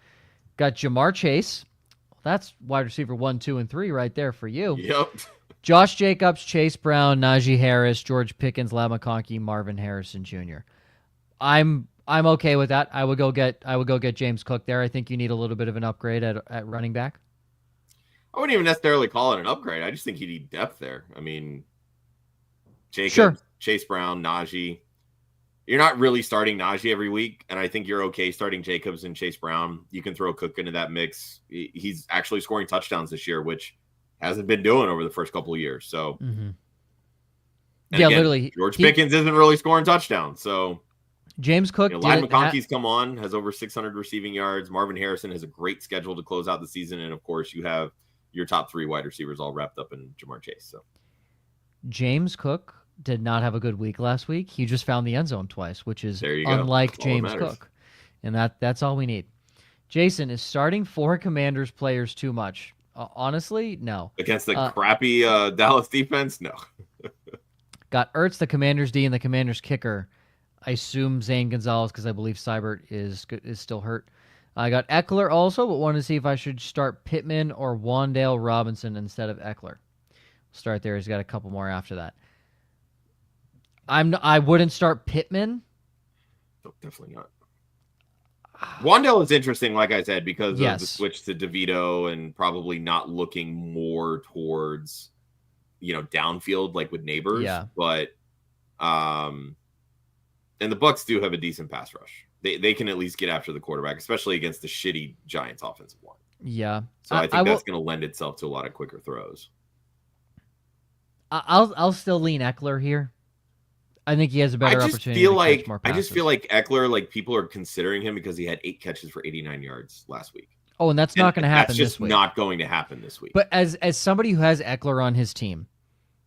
Got Jamar Chase. That's wide receiver 1, 2, and 3 right there for you. Yep. Josh Jacobs, Chase Brown, Najee Harris, George Pickens, Lad McConkey, Marvin Harrison Jr. I'm okay with that. I would go get James Cook there. I think you need a little bit of an upgrade at running back. I wouldn't even necessarily call it an upgrade. I just think you need depth there. I mean, Jacobs, Sure. Chase Brown, Najee. You're not really starting Najee every week, and I think you're okay starting Jacobs and Chase Brown. You can throw Cook into that mix. He's actually scoring touchdowns this year, which hasn't been doing over the first couple of years. So, yeah, again, literally, George Pickens isn't really scoring touchdowns. So, James Cook, Ladd McConkey's come on, has over 600 receiving yards. Marvin Harrison has a great schedule to close out the season, and of course, you have your top 3 wide receivers all wrapped up in Jamar Chase. So, James Cook did not have a good week last week. He just found the end zone twice, which is unlike James Cook. And that's all we need. Jason, is starting 4 Commanders players too much? Honestly, no. Against the crappy Dallas defense? No. Got Ertz, the Commanders D, and the Commanders kicker. I assume Zane Gonzalez because I believe Seibert is still hurt. I got Eckler also, but wanted to see if I should start Pittman or Wan'Dale Robinson instead of Eckler. Start there. He's got a couple more after that. I wouldn't start Pittman. No, definitely not. Wan'Dale is interesting, like I said, because of the switch to DeVito and probably not looking more towards, downfield like with Neighbors. Yeah. But and the Bucs do have a decent pass rush. They can at least get after the quarterback, especially against the shitty Giants offensive line. Yeah. So I think that's going to lend itself to a lot of quicker throws. I'll still lean Eckler here. I think he has a better opportunity to catch more passes. I just feel like Eckler, like people are considering him because he had 8 catches for 89 yards last week. Oh, and that's not going to happen this week. That's just not going to happen this week. But as somebody who has Eckler on his team,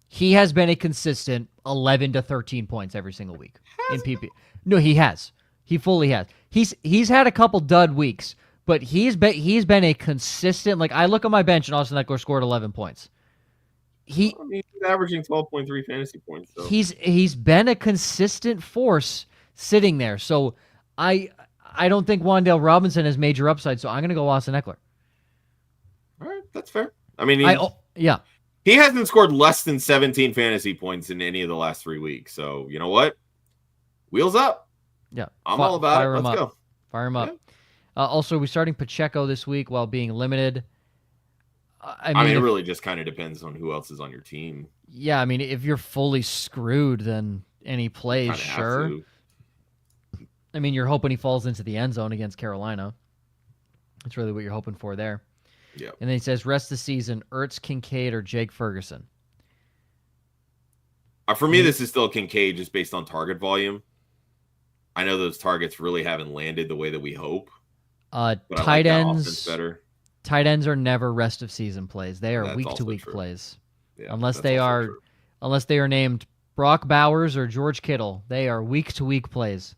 he has been a consistent 11 to 13 points every single week in PP. No, he has. He fully has. He's had a couple dud weeks, but he's been a consistent. Like I look at my bench and Austin Eckler scored 11 points. He's averaging 12.3 fantasy points. So. He's been a consistent force sitting there. So I don't think Wan'Dale Robinson has major upside. So I'm going to go Austin Eckler. All right, that's fair. I mean, he hasn't scored less than 17 fantasy points in any of the last 3 weeks. So you know what? Wheels up. Yeah, I'm all about it. Let's go. Fire him up. Also, we're starting Pacheco this week while being limited. I mean, it really just kind of depends on who else is on your team. Yeah, I mean, if you're fully screwed, then any plays, sure. I mean, you're hoping he falls into the end zone against Carolina. That's really what you're hoping for there. Yeah. And then he says, rest of the season, Ertz, Kincaid, or Jake Ferguson. For me, this is still Kincaid just based on target volume. I know those targets really haven't landed the way that we hope. Tight ends better. Tight ends are never rest of season plays. They are week to week plays. Yeah, unless they are named Brock Bowers or George Kittle. They are week to week plays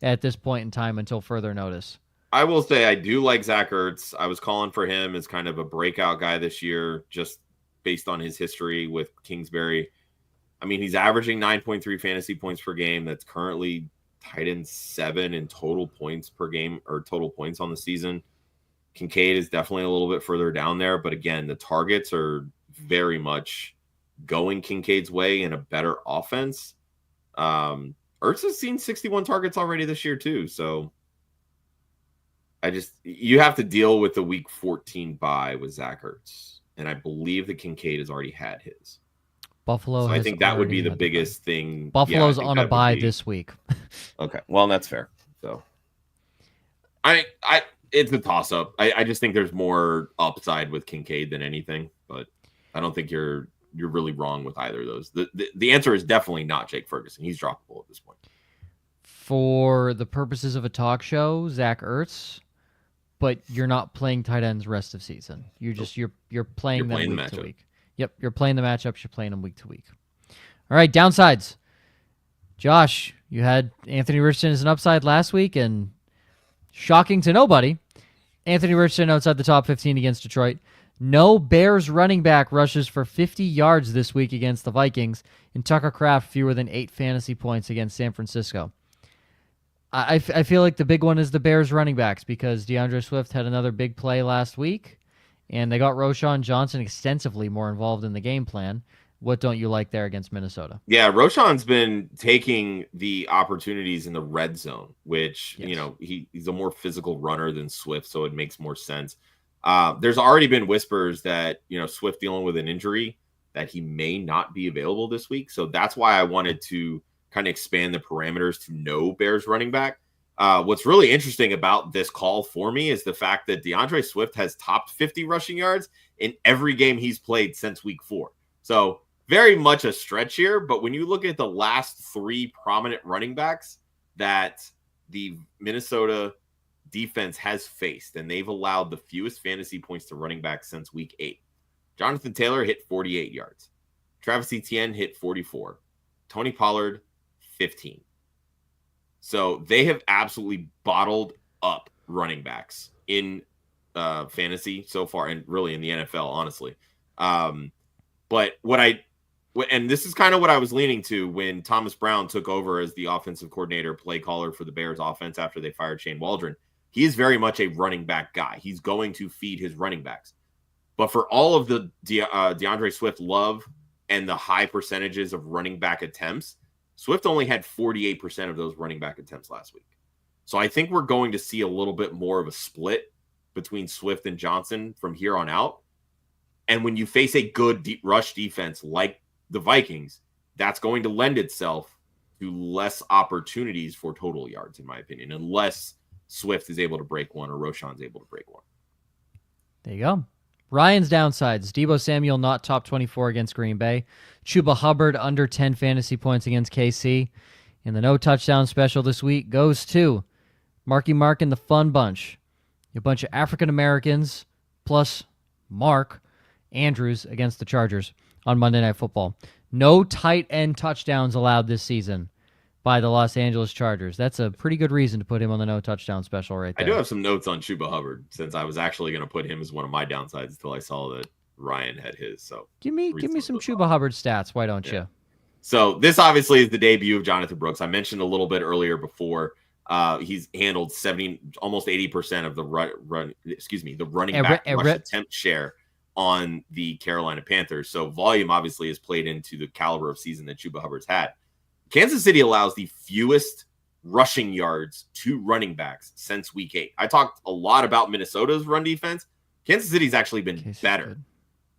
at this point in time until further notice. I will say I do like Zach Ertz. I was calling for him as kind of a breakout guy this year, just based on his history with Kingsbury. I mean, he's averaging 9.3 fantasy points per game. That's currently tight end 7 in total points per game or total points on the season. Kincaid is definitely a little bit further down there, but again, the targets are very much going Kincaid's way in a better offense. Ertz has seen 61 targets already this year too, so you have to deal with the week 14 bye with Zach Ertz, and I believe that Kincaid has already had his. Buffalo. So I think that would be the biggest thing. Buffalo's on a bye this week. Okay, well that's fair. So it's a toss-up. I just think there's more upside with Kincaid than anything, but I don't think you're really wrong with either of those. The answer is definitely not Jake Ferguson. He's droppable at this point. For the purposes of a talk show, Zach Ertz, but you're not playing tight ends rest of season. You're playing them week to week. Yep, you're playing the matchups. You're playing them week to week. All right, downsides. Josh, you had Anthony Richardson as an upside last week, and shocking to nobody, Anthony Richardson outside the top 15 against Detroit. No Bears running back rushes for 50 yards this week against the Vikings, and Tucker Kraft fewer than 8 fantasy points against San Francisco. I feel like the big one is the Bears running backs because DeAndre Swift had another big play last week, and they got Roschon Johnson extensively more involved in the game plan. What don't you like there against Minnesota? Yeah, Roschon's been taking the opportunities in the red zone, which, he's a more physical runner than Swift, so it makes more sense. There's already been whispers that, Swift dealing with an injury, that he may not be available this week. So that's why I wanted to kind of expand the parameters to no Bears running back. What's really interesting about this call for me is the fact that DeAndre Swift has topped 50 rushing yards in every game he's played since week 4. So very much a stretch here. But when you look at the last 3 prominent running backs that the Minnesota defense has faced, and they've allowed the fewest fantasy points to running backs since week 8. Jonathan Taylor hit 48 yards. Travis Etienne hit 44. Tony Pollard, 15. So they have absolutely bottled up running backs in fantasy so far, and really in the NFL, honestly. But and this is kind of what I was leaning to when Thomas Brown took over as the offensive coordinator, play caller for the Bears offense after they fired Shane Waldron. He is very much a running back guy. He's going to feed his running backs. But for all of the DeAndre Swift love and the high percentages of running back attempts, Swift only had 48% of those running back attempts last week. So I think we're going to see a little bit more of a split between Swift and Johnson from here on out. And when you face a good rush defense like the Vikings, that's going to lend itself to less opportunities for total yards, in my opinion, unless Swift is able to break one or Roschon's able to break one. There you go. Ryan's downsides. Deebo Samuel not top 24 against Green Bay. Chuba Hubbard under 10 fantasy points against KC. And the no touchdown special this week goes to Marky Mark and the Fun Bunch. A bunch of African Americans plus Mark Andrews against the Chargers on Monday Night Football. No tight end touchdowns allowed this season by the Los Angeles Chargers. That's a pretty good reason to put him on the no touchdown special right there. I do have some notes on Chuba Hubbard, since I was actually going to put him as one of my downsides until I saw that Ryan had his. So give me some Chuba Hubbard stats. Why don't you? So this obviously is the debut of Jonathan Brooks. I mentioned a little bit earlier before. He's handled 70, almost 80% of the running back rush attempt share on the Carolina Panthers. So volume obviously has played into the caliber of season that Chuba Hubbard's had. Kansas City allows the fewest rushing yards to running backs since week 8. I talked a lot about Minnesota's run defense. Kansas City's actually been better.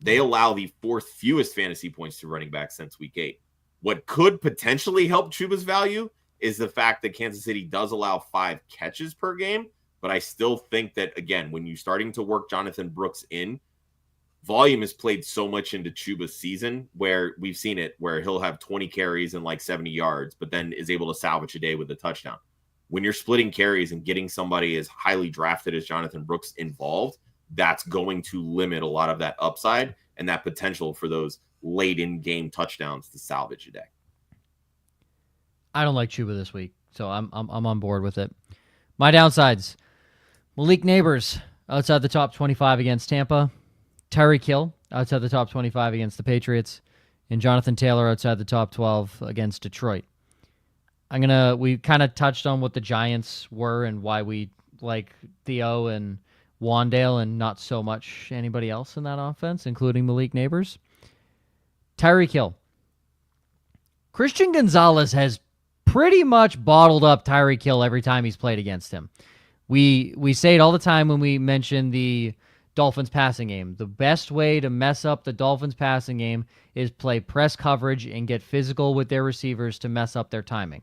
They allow the 4th fewest fantasy points to running backs since week 8. What could potentially help Chuba's value is the fact that Kansas City does allow 5 catches per game. But I still think that, again, when you're starting to work Jonathan Brooks in, volume has played so much into Chuba's season where we've seen it, where he'll have 20 carries and like 70 yards, but then is able to salvage a day with a touchdown. When you're splitting carries and getting somebody as highly drafted as Jonathan Brooks involved, that's going to limit a lot of that upside and that potential for those late in game touchdowns to salvage a day. I don't like Chuba this week, so I'm on board with it. My downsides: Malik Neighbors outside the top 25 against Tampa. Tyreek Hill outside the top 25 against the Patriots, and Jonathan Taylor outside the top 12 against Detroit. We kind of touched on what the Giants were and why we like Theo and Wandale and not so much anybody else in that offense, including Malik Neighbors. Tyreek Hill. Christian Gonzalez has pretty much bottled up Tyreek Hill every time he's played against him. We say it all the time when we mention the Dolphins passing game. The best way to mess up the Dolphins passing game is play press coverage and get physical with their receivers to mess up their timing.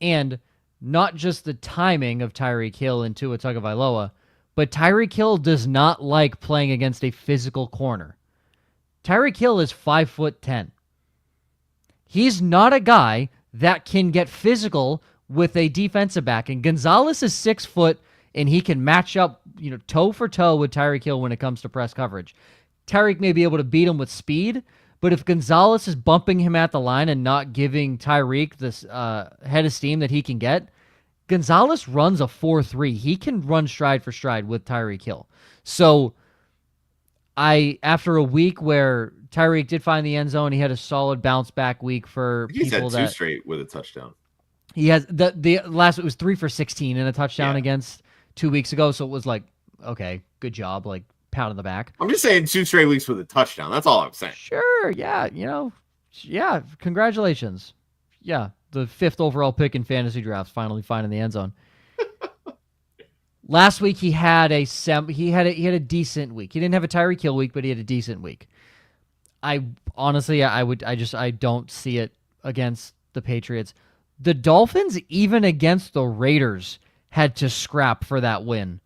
And not just the timing of Tyreek Hill and Tua Tagovailoa, but Tyreek Hill does not like playing against a physical corner. Tyreek Hill is 5'10". He's not a guy that can get physical with a defensive back. And Gonzalez is 6 foot, and he can match up, toe for toe with Tyreek Hill when it comes to press coverage. Tyreek may be able to beat him with speed, but if Gonzalez is bumping him at the line and not giving Tyreek this head of steam that he can get, Gonzalez runs a 4.3. He can run stride for stride with Tyreek Hill. So after a week where Tyreek did find the end zone, he had a solid bounce back week for people that... He's had 2 straight with a touchdown. He has the last, it was 3 for 16 and a touchdown against 2 weeks ago. So it was like, okay, good job. Like, pound on the back. I'm just saying 2 straight weeks with a touchdown. That's all I'm saying. Sure. Yeah. Congratulations. Yeah. The 5th overall pick in fantasy drafts finally finding the end zone. Last week he had a decent week. He didn't have a Tyreek Hill week, but he had a decent week. I don't see it against the Patriots. The Dolphins, even against the Raiders, had to scrap for that win.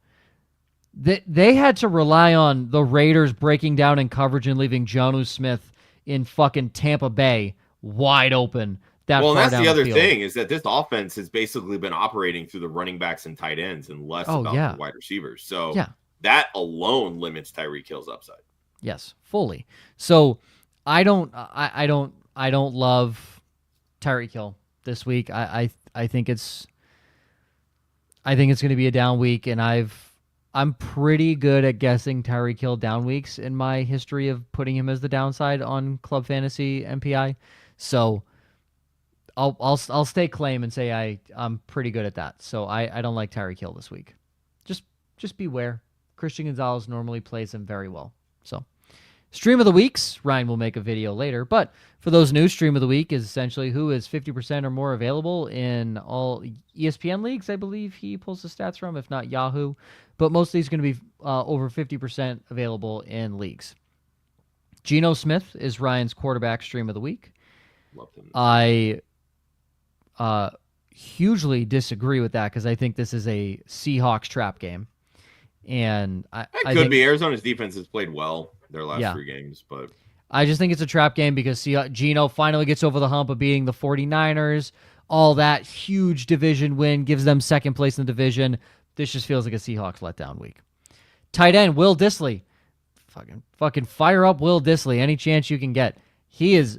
They had to rely on the Raiders breaking down in coverage and leaving Jonnu Smith in fucking Tampa Bay wide open. That's the other thing is that this offense has basically been operating through the running backs and tight ends and less about the wide receivers. So that alone limits Tyreek Hill's upside. Yes, fully. So I don't love Tyreek Hill this week. I think it's going to be a down week, and I'm pretty good at guessing Tyreek Hill down weeks in my history of putting him as the downside on Club Fantasy MPI. So I'll stake claim and say I'm pretty good at that. So I don't like Tyreek Hill this week. Just beware. Christian Gonzalez normally plays him very well. So stream of the weeks, Ryan will make a video later. But for those new, stream of the week is essentially who is 50% or more available in all ESPN leagues, I believe he pulls the stats from, if not Yahoo. But most of these are going to be over 50% available in leagues. Geno Smith is Ryan's quarterback stream of the week. Love him. I hugely disagree with that because I think this is a Seahawks trap game. And I think Arizona's defense has played well their last 3 games, but I just think it's a trap game because Geno finally gets over the hump of beating the 49ers. All that huge division win gives them second place in the division. This just feels like a Seahawks letdown week. Tight end, Will Dissly. Fucking fire up Will Dissly any chance you can get. He's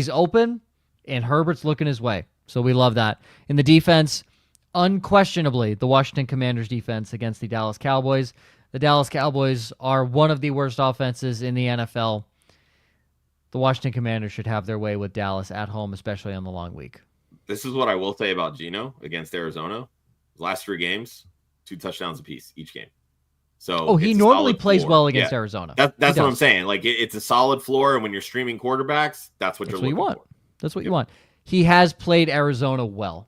open, and Herbert's looking his way. So we love that. In the defense, unquestionably, the Washington Commanders defense against the Dallas Cowboys. The Dallas Cowboys are one of the worst offenses in the NFL. The Washington Commanders should have their way with Dallas at home, especially on the long week. This is what I will say about Geno against Arizona. Last 3 games, 2 touchdowns apiece each game. So he normally plays well against Arizona. That's what I'm saying. Like it's a solid floor, and when you're streaming quarterbacks, that's what you're looking for. That's what you want. He has played Arizona well,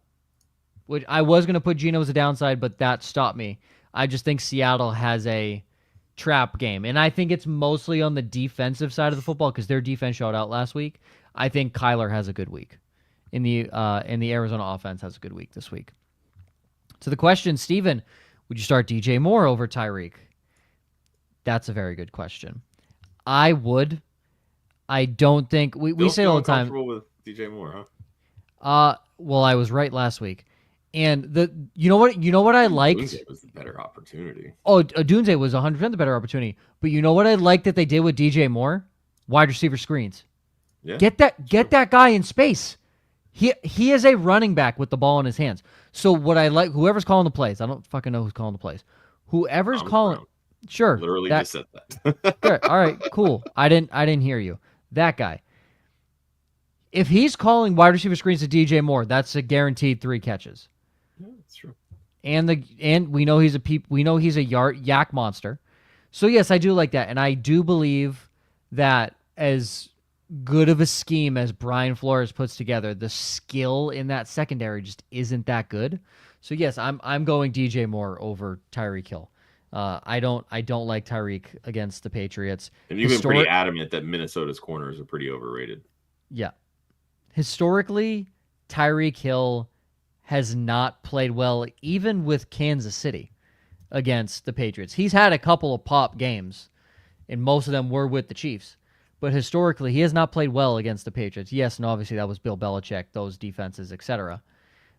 which I was going to put Geno as a downside, but that stopped me. I just think Seattle has a trap game, and I think it's mostly on the defensive side of the football because their defense showed out last week. I think Kyler has a good week, in the Arizona offense has a good week this week. To the question, Steven, would you start DJ Moore over Tyreek? That's a very good question. I would. I don't think we say all the time. Comfortable with DJ Moore, huh? Well, I was right last week, and you know what I liked. Dunze was the better opportunity. Oh, Dunze was 100% the better opportunity. But you know what I liked that they did with DJ Moore? Wide receiver screens. Yeah, get that guy in space. He is a running back with the ball in his hands. So what I like, whoever's calling the plays, I don't fucking know who's calling the plays. Whoever's calling, sure. Literally just said that. Sure, all right, cool. I didn't hear you. That guy. If he's calling wide receiver screens to DJ Moore, that's a guaranteed 3 catches. Yeah, that's true. And we know he's a yak monster. So yes, I do like that, and I do believe that as good of a scheme as Brian Flores puts together, the skill in that secondary just isn't that good. So yes, I'm going DJ Moore over Tyreek Hill. I don't like Tyreek against the Patriots. And you've been pretty adamant that Minnesota's corners are pretty overrated. Yeah. Historically, Tyreek Hill has not played well, even with Kansas City against the Patriots. He's had a couple of pop games, and most of them were with the Chiefs. But historically, he has not played well against the Patriots. Yes, and obviously that was Bill Belichick, those defenses, etc.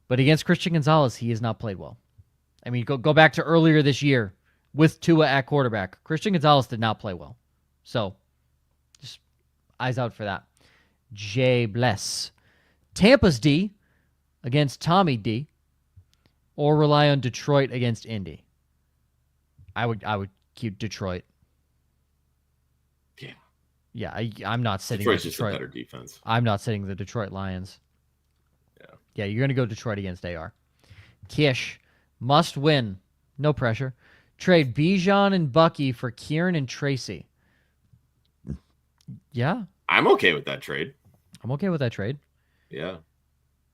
But against Christian Gonzalez, he has not played well. I mean, go back to earlier this year with Tua at quarterback. Christian Gonzalez did not play well. So, just eyes out for that. Jay Bless. Tampa's D against Tommy D, or rely on Detroit against Indy. I would keep Detroit. Yeah, I'm not sitting Detroit's the Detroit. Detroit. Just a better defense. I'm not sitting the Detroit Lions. Yeah, you're going to go Detroit against AR. Kish, must win. No pressure. Trade Bijan and Bucky for Kieran and Tracy. Yeah. I'm okay with that trade. I'm okay with that trade. Yeah.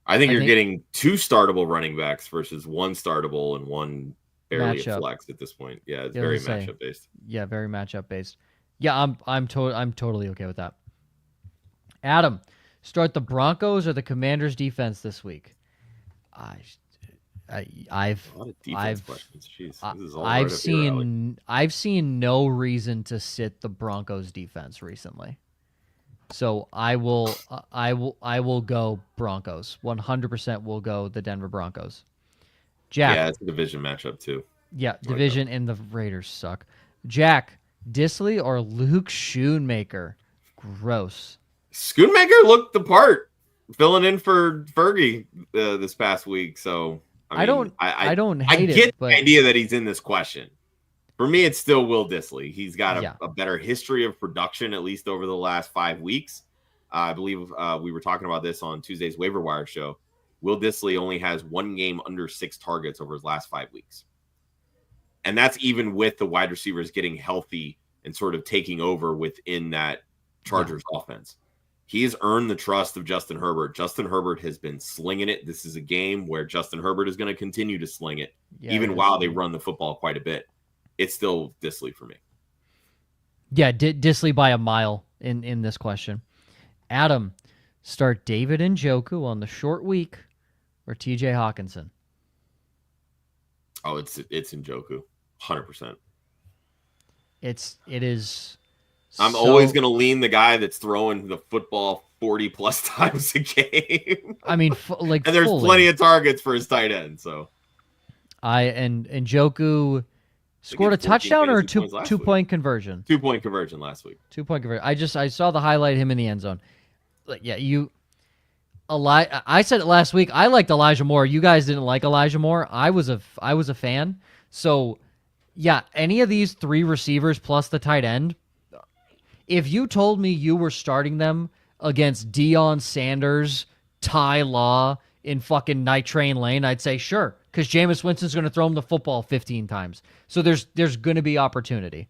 I think you're getting 2 startable running backs versus 1 startable and 1 barely matchup. a flex at this point. Yeah, it's very matchup based. Yeah, very matchup based. Yeah, I'm totally okay with that. Adam, start the Broncos or the Commanders defense this week? I've A lot of defense questions. Jeez, this is all I've right up your alley. I've seen no reason to sit the Broncos defense recently. So I will go Broncos. 100% will go the Denver Broncos. Jack. Yeah, it's a division matchup too. Yeah, division and the Raiders suck. Jack, Disley or Luke Schoonmaker? Gross. Schoonmaker looked the part, filling in for Fergie this past week. So I don't hate it. I get the idea that he's in this question. For me, it's still Will Disley. He's got a better history of production, at least over the last 5 weeks. I believe we were talking about this on Tuesday's Waiver Wire show. Will Disley only has 1 game under 6 targets over his last 5 weeks. And that's even with the wide receivers getting healthy and sort of taking over within that Chargers offense. He has earned the trust of Justin Herbert. Justin Herbert has been slinging it. This is a game where Justin Herbert is going to continue to sling it, even while they run the football quite a bit. It's still Disley for me. Yeah, Disley by a mile in this question. Adam, start David Njoku on the short week or TJ Hawkinson? Oh, it's Njoku, 100%. It is. I'm always going to lean the guy that's throwing the football 40 plus times a game. I mean, and there's plenty of targets for his tight end. So Njoku scored a touchdown or a 2-point conversion. 2-point conversion last week. 2-point conversion. I saw the highlight, him in the end zone. Yeah, I said it last week. I liked Elijah Moore. You guys didn't like Elijah Moore. I was a fan. So, yeah, any of these 3 receivers plus the tight end, if you told me you were starting them against Deion Sanders, Ty Law in fucking Night Train Lane, I'd say sure, because Jameis Winston's going to throw him the football 15 times. So there's going to be opportunity.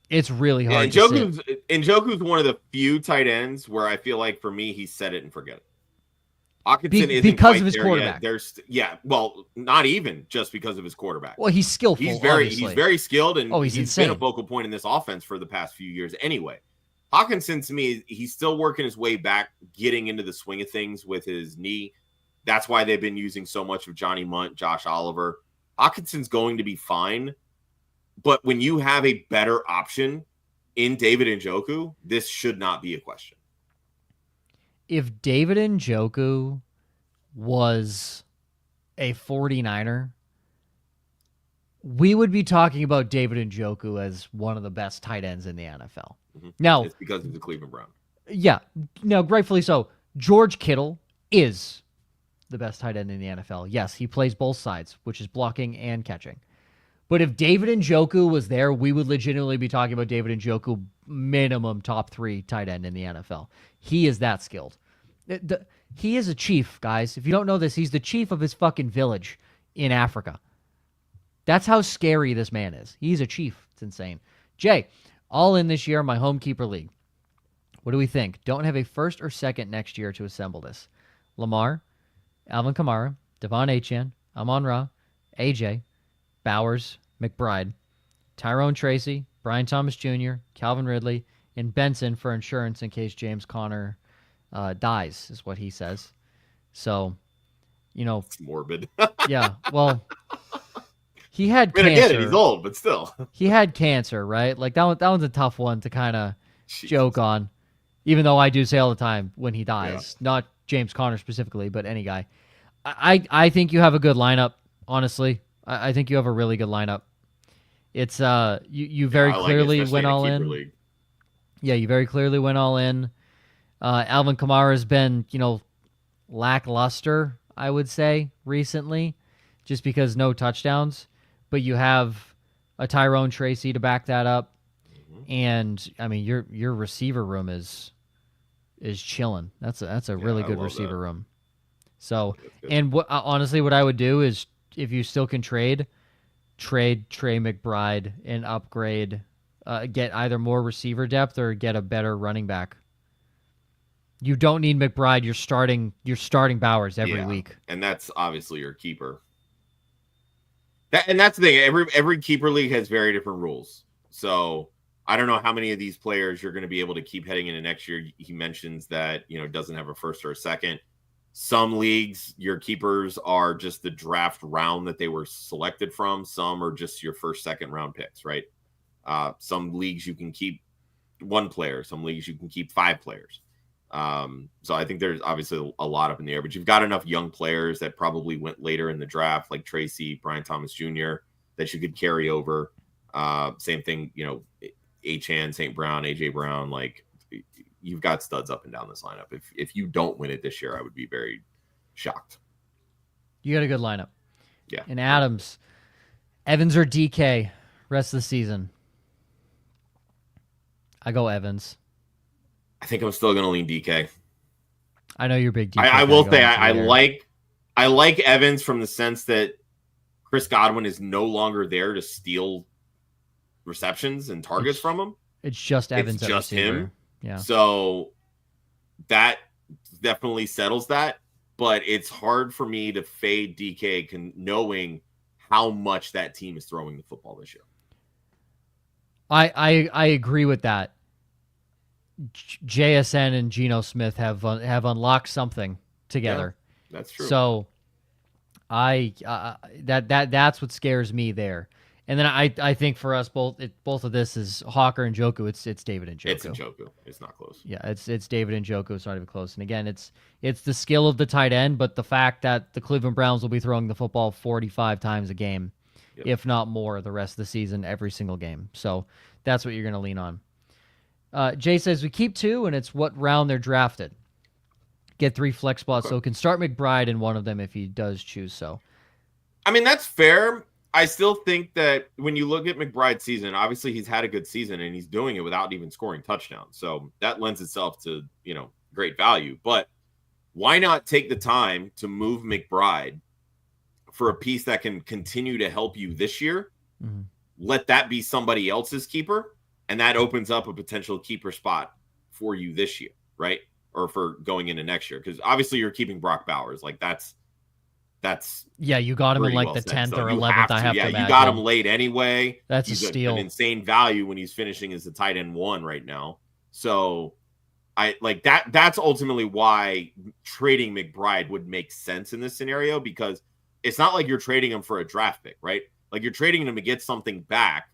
It's really hard to sit. Njoku's one of the few tight ends where I feel like for me, he set it and forget it. Hawkinson isn't because quite of his there quarterback. Yet. Well, not even just because of his quarterback. Well, he's skillful. He's very skilled, and he's insane. Been a focal point in this offense for the past few years. Anyway, Hawkinson to me, he's still working his way back, getting into the swing of things with his knee. That's why they've been using so much of Johnny Munt, Josh Oliver. Hawkinson's going to be fine, but when you have a better option in David Njoku, this should not be a question. If David Njoku was a 49er, we would be talking about David Njoku as one of the best tight ends in the NFL. Mm-hmm. Now, it's because of the Cleveland Brown. Yeah. No, rightfully so. George Kittle is the best tight end in the NFL. Yes, he plays both sides, which is blocking and catching. But if David Njoku was there, we would legitimately be talking about David Njoku, minimum top 3 tight end in the NFL. He is that skilled. He is a chief, guys. If you don't know this, he's the chief of his fucking village in Africa. That's how scary this man is. He's a chief. It's insane. Jay, all in this year, my home keeper league. What do we think? Don't have a first or second next year to assemble this. Lamar, Alvin Kamara, Devon Achane, Amon-Ra, AJ, Bowers, McBride, Tyrone Tracy, Brian Thomas Jr., Calvin Ridley, and Benson for insurance in case James Conner dies, is what he says. So, it's morbid. Yeah, well, he had cancer. I get it, he's old, but still. He had cancer, right? Like that one's a tough one to kind of joke on, even though I do say all the time when he dies, not James Conner specifically, but any guy. I think you have a good lineup, honestly. I think you have a really good lineup. It's you very clearly went all in. League. Yeah, you very clearly went all in. Alvin Kamara has been, lackluster, I would say, recently, just because no touchdowns. But you have a Tyrone Tracy to back that up, and I mean your receiver room is chilling. That's a really good receiver room. So, and honestly, what I would do is, if you still can trade Trey McBride and upgrade, get either more receiver depth or get a better running back. You don't need McBride. You're starting Bowers every week, and that's obviously your keeper. That's the thing. Every keeper league has very different rules. So I don't know how many of these players you're going to be able to keep heading into next year. He mentions that, doesn't have a first or a second. Some leagues, your keepers are just the draft round that they were selected from. Some are just your first, second round picks, right? Some leagues you can keep one player. Some leagues you can keep 5 players. So I think there's obviously a lot up in the air, but you've got enough young players that probably went later in the draft, like Tracy, Brian Thomas Jr., that you could carry over. Same thing, Achane, St. Brown, AJ Brown, like you've got studs up and down this lineup. If you don't win it this year, I would be very shocked. You got a good lineup. Yeah. And Adams, Evans or DK rest of the season? I go Evans. I think I'm still going to lean DK. I know you're a big DK. I will say I like Evans from the sense that Chris Godwin is no longer there to steal receptions and targets from him. It's just Evans. It's just him. Yeah. So that definitely settles that. But it's hard for me to fade DK knowing how much that team is throwing the football this year. I agree with that. JSN and Geno Smith have unlocked something together. Yeah, that's true. So that's what scares me there. And then I think for us both of this is Hawker and Njoku. It's David and Njoku. It's Njoku. It's not close. Yeah, it's David and Njoku. It's not even close. And again, it's the skill of the tight end, but the fact that the Cleveland Browns will be throwing the football 45 times a game, if not more, the rest of the season, every single game. So that's what you're going to lean on. Jay says we keep 2, and it's what round they're drafted. Get 3 flex spots, so can start McBride in one of them if he does choose so. I mean, that's fair. I still think that when you look at McBride's season, obviously he's had a good season, and he's doing it without even scoring touchdowns. So that lends itself to, great value. But why not take the time to move McBride for a piece that can continue to help you this year? Mm-hmm. Let that be somebody else's keeper. And that opens up a potential keeper spot for you this year, right? Or for going into next year. Because obviously you're keeping Brock Bowers. Like that's you got him in like the 10th or 11th. I have to imagine. You got him late anyway. That's a steal. An insane value when he's finishing as the tight end 1 right now. So I like that. That's ultimately why trading McBride would make sense in this scenario, because it's not like you're trading him for a draft pick, right? Like you're trading him to get something back.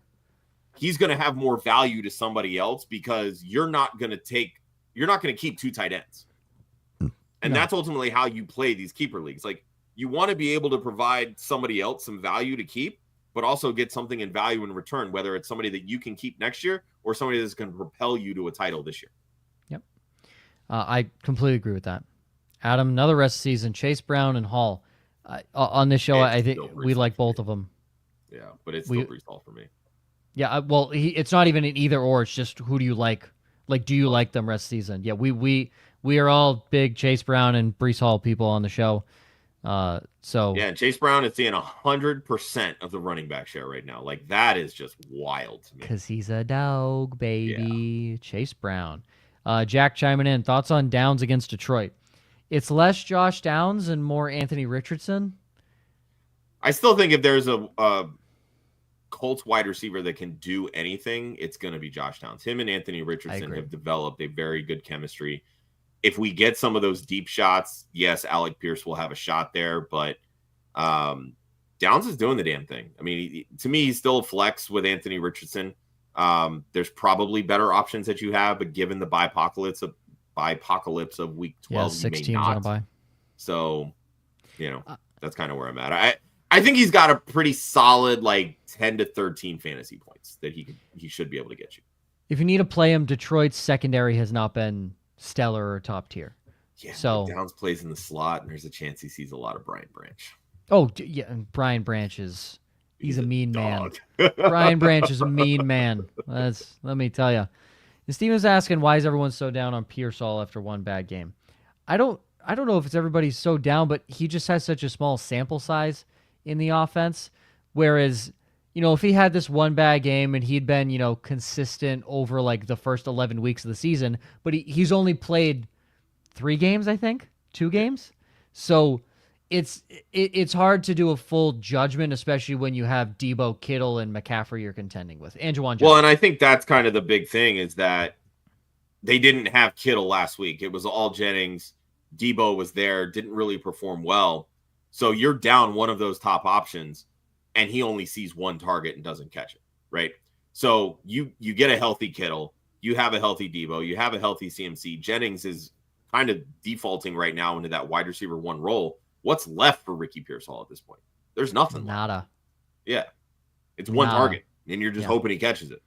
He's going to have more value to somebody else because you're not going to keep 2 tight ends. And that's ultimately how you play these keeper leagues. Like you want to be able to provide somebody else some value to keep, but also get something in value in return, whether it's somebody that you can keep next year or somebody that's going to propel you to a title this year. Yep. I completely agree with that. Adam, another rest of the season, Chase Brown and Hall. On this show, I think we like both of them. Yeah, but it's still Breece Hall for me. Yeah, well, it's not even an either or. It's just who do you like? Like, do you like them rest of the season? Yeah, we are all big Chase Brown and Breece Hall people on the show. Yeah, Chase Brown is seeing 100% of the running back share right now. Like that is just wild to me. Because he's a dog, baby. Yeah. Chase Brown. Jack chiming in. Thoughts on Downs against Detroit? It's less Josh Downs and more Anthony Richardson. I still think if there's a Colts wide receiver that can do anything, it's going to be Josh Downs. Him and Anthony Richardson have developed a very good chemistry. If we get some of those deep shots, yes, Alec Pierce will have a shot there, but Downs is doing the damn thing. I mean, to me, he's still a flex with Anthony Richardson. There's probably better options that you have, but given the bipocalypse of week 12, you may not. On a bye. So, that's kind of where I'm at. I think he's got a pretty solid 10 to 13 fantasy points that he should be able to get you. If you need to play him, Detroit's secondary has not been stellar or top tier. Yeah, so Downs plays in the slot, and there's a chance he sees a lot of Brian Branch. Oh, yeah, Brian Branch he's a mean man. Brian Branch is a mean man. Let me tell you. And Steven's asking, why is everyone so down on Pearsall after one bad game? I don't know if it's everybody's so down, but he just has such a small sample size in the offense. Whereas, if he had this one bad game and he'd been, consistent over the first 11 weeks of the season, but he's only played 3 games, I think, 2 games. So it's hard to do a full judgment, especially when you have Debo, Kittle, and McCaffrey you're contending with. And Juwan Jennings. Well, and I think that's kind of the big thing is that they didn't have Kittle last week. It was all Jennings. Debo was there, didn't really perform well. So you're down one of those top options, and he only sees one target and doesn't catch it, right? So you get a healthy Kittle. You have a healthy Debo. You have a healthy CMC. Jennings is kind of defaulting right now into that wide receiver 1 role. What's left for Ricky Pearsall at this point? There's nothing. Nada. Left. Yeah. It's one target, and you're just hoping he catches it.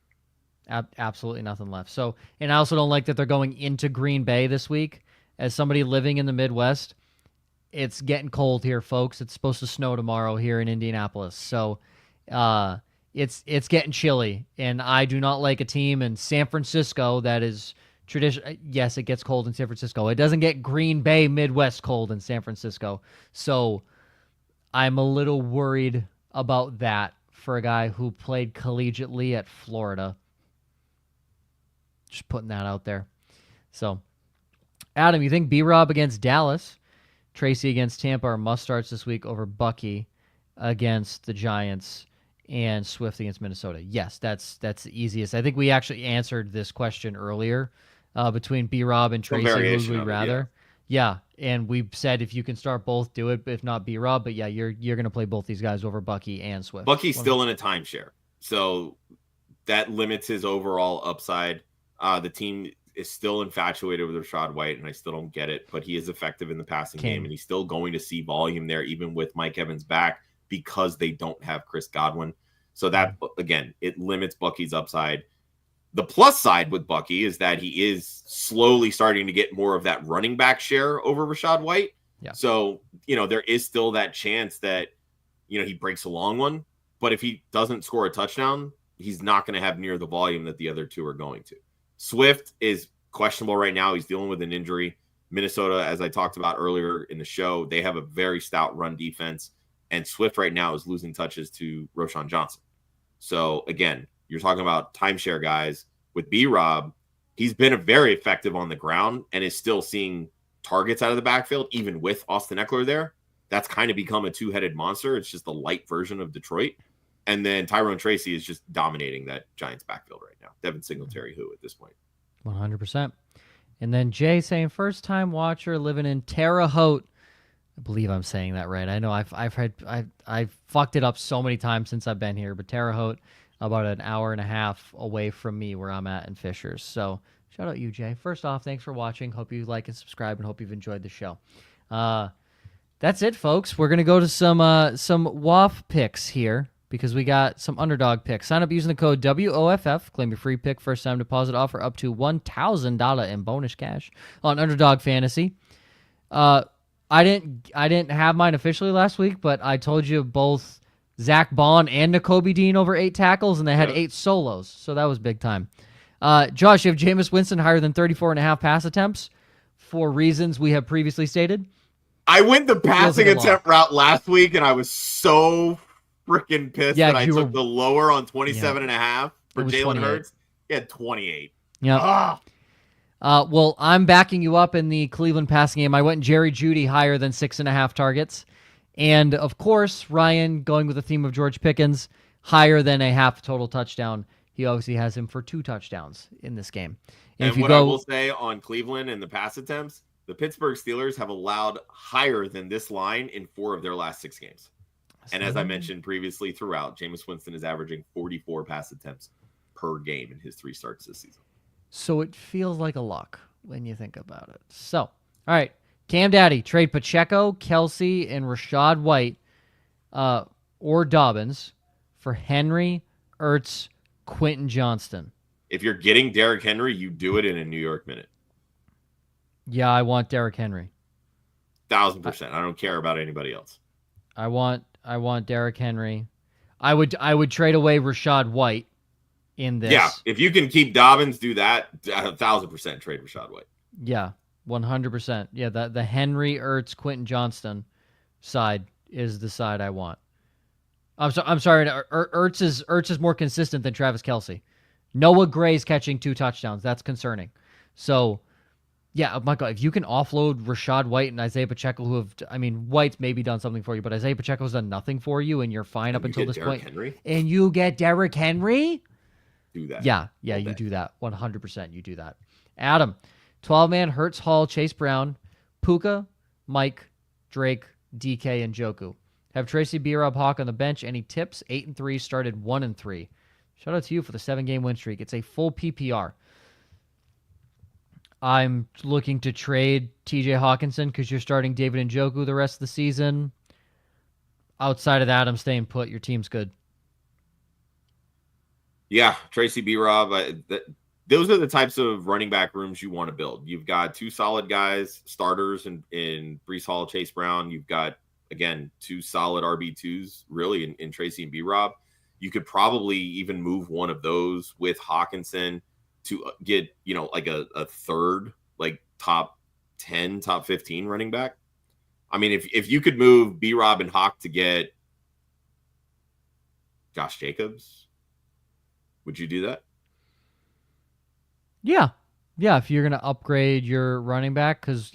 Absolutely nothing left. So, and I also don't like that they're going into Green Bay this week. As somebody living in the Midwest, it's getting cold here, folks. It's supposed to snow tomorrow here in Indianapolis. So, it's getting chilly, and I do not like a team in San Francisco that is tradition. Yes, it gets cold in San Francisco. It doesn't get Green Bay Midwest cold in San Francisco. So I'm a little worried about that for a guy who played collegiately at Florida. Just putting that out there. So, Adam, you think B-Rob against Dallas, Tracy against Tampa are must-starts this week over Bucky against the Giants, and Swift against Minnesota? Yes, that's the easiest. I think we actually answered this question earlier. Between B-Rob and Tracy, who would we rather? Yeah, and we said if you can start both, do it. If not B-Rob, but yeah, you're going to play both these guys over Bucky and Swift. Bucky's still in a timeshare, so that limits his overall upside. The team is still infatuated with Rachaad White, and I still don't get it, but he is effective in the passing game, and he's still going to see volume there, even with Mike Evans back, because they don't have Chris Godwin. So that, again, it limits Bucky's upside. The plus side with Bucky is that he is slowly starting to get more of that running back share over Rachaad White. Yeah. So, there is still that chance that, he breaks a long one. But if he doesn't score a touchdown, he's not going to have near the volume that the other two are going to. Swift is questionable right now. He's dealing with an injury. Minnesota, as I talked about earlier in the show, they have a very stout run defense. And Swift right now is losing touches to Roschon Johnson. So, again, you're talking about timeshare guys. With B-Rob, he's been very effective on the ground and is still seeing targets out of the backfield, even with Austin Eckler there. That's kind of become a two-headed monster. It's just a light version of Detroit. And then Tyrone Tracy is just dominating that Giants backfield right now. Devin Singletary, who at this point? 100%. And then Jay saying, first-time watcher living in Terre Haute. I believe I'm saying that right. I know I've fucked it up so many times since I've been here, but Terre Haute, about an hour and a half away from me where I'm at in Fishers. So shout out you, Jay. First off, thanks for watching. Hope you like and subscribe, and hope you've enjoyed the show. That's it, folks. We're gonna go to some WAF picks here because we got some underdog picks. Sign up using the code WOFF. Claim your free pick. First time deposit offer up to $1,000 in bonus cash on Underdog Fantasy. I didn't have mine officially last week, but I told you both Zach Bond and Nakobe Dean over 8 tackles, and they had 8 solos, so that was big time. Josh, you have Jameis Winston higher than 34.5 pass attempts for reasons we have previously stated. I went the passing attempt route last week, and I was so freaking pissed that I took the lower on 27.5 for Jalen Hurts. He had 28. Yeah. Well, I'm backing you up in the Cleveland passing game. I went Jerry Jeudy higher than 6.5 targets. And, of course, Ryan, going with the theme of George Pickens, higher than a half total touchdown. He obviously has him for 2 touchdowns in this game. And what I will say on Cleveland and the pass attempts, the Pittsburgh Steelers have allowed higher than this line in 4 of their last 6 games. And as I mentioned previously throughout, Jameis Winston is averaging 44 pass attempts per game in his 3 starts this season. So it feels like a lock when you think about it. So, all right. Cam Daddy, trade Pacheco, Kelsey, and Rachaad White or Dobbins for Henry, Ertz, Quentin Johnston. If you're getting Derrick Henry, you do it in a New York minute. Yeah, I want Derrick Henry. 1,000%. I don't care about anybody else. I want Derrick Henry. I would trade away Rachaad White in this. Yeah, if you can keep Dobbins, do that. 1,000% trade Rachaad White. Yeah, 100%. Yeah, the Henry, Ertz, Quentin Johnston side is the side I want. I'm sorry. Ertz is more consistent than Travis Kelce. Noah Gray's catching 2 touchdowns. That's concerning. So Yeah, oh my God, if you can offload Rashad White and Isaiah Pacheco, White's maybe done something for you, but Isaiah Pacheco's done nothing for you, and you're fine up And you until get this Derrick point, Henry. and you get Derrick Henry? Do that. Yeah, you do that. 100% you do that. Adam, 12-man, Hurts, Hall, Chase Brown, Puka, Mike, Drake, DK, and Joku. Have Tracy B-Rob Hawk on the bench. Any tips? 8-3, started 1-3. Shout out to you for the 7-game win streak. It's a full PPR. I'm looking to trade TJ Hawkinson because you're starting David Njoku the rest of the season. Outside of that, I'm staying put. Your team's good. Yeah, Tracy B-Rob. Those are the types of running back rooms you want to build. You've got 2 solid guys, starters in Breece Hall, Chase Brown. You've got, again, 2 solid RB2s, really, in Tracy and B-Rob. You could probably even move one of those with Hawkinson to get, like a third, like top 10, top 15 running back. I mean, if you could move B-Rob and Hawk to get Josh Jacobs, would you do that? Yeah. Yeah, if you're going to upgrade your running back, because,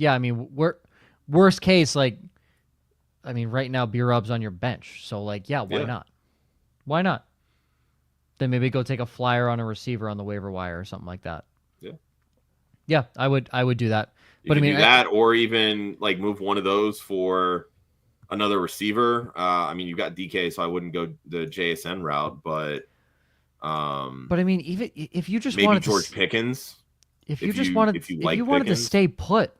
worst case, right now B-Rob's on your bench. So, why not? Why not? Then maybe go take a flyer on a receiver on the waiver wire or something like that. Yeah. Yeah, I would do that. But do that, or even move one of those for another receiver. You've got DK, so I wouldn't go the JSN route, but even if you just maybe wanted George Pickens, if you wanted to stay put,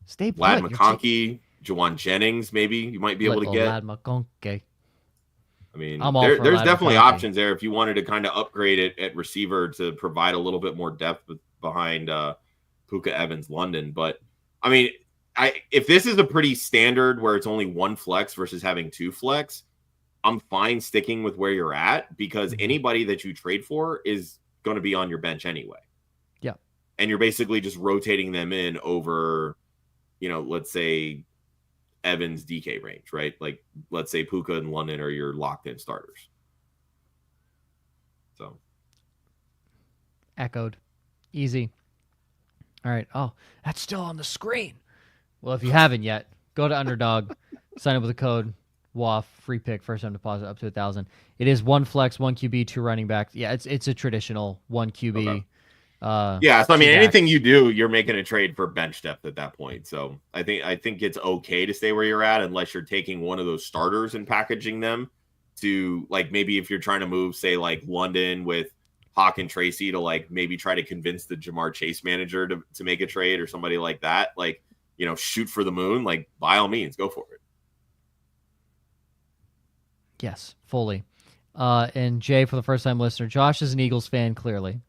stay put. Lad McConkey, Jawan Jennings, maybe you might be able to get. Lad McConkey. There's definitely options there if you wanted to kind of upgrade it at receiver to provide a little bit more depth behind Puka, Evans, London. But if this is a pretty standard where it's only 1 flex versus having 2 flex, I'm fine sticking with where you're at because anybody that you trade for is going to be on your bench anyway. Yeah. And you're basically just rotating them in over, let's say Evans DK range, right? Like, let's say Puka and London are your locked in starters. So. Echoed. Easy. All right. Oh, that's still on the screen. Well, if you haven't yet, go to Underdog, sign up with the code WAF, free pick, first time deposit up to 1,000. It is 1 flex, 1 QB, 2 running backs. Yeah, it's a traditional 1 QB. Okay. So anything you do, you're making a trade for bench depth at that point. So I think it's okay to stay where you're at unless you're taking one of those starters and packaging them to maybe if you're trying to move, say London with Hawk and Tracy to maybe try to convince the Jamar Chase manager to make a trade or somebody like that, shoot for the moon, by all means, go for it. Yes, fully. And Jay, for the first time listener, Josh is an Eagles fan, clearly.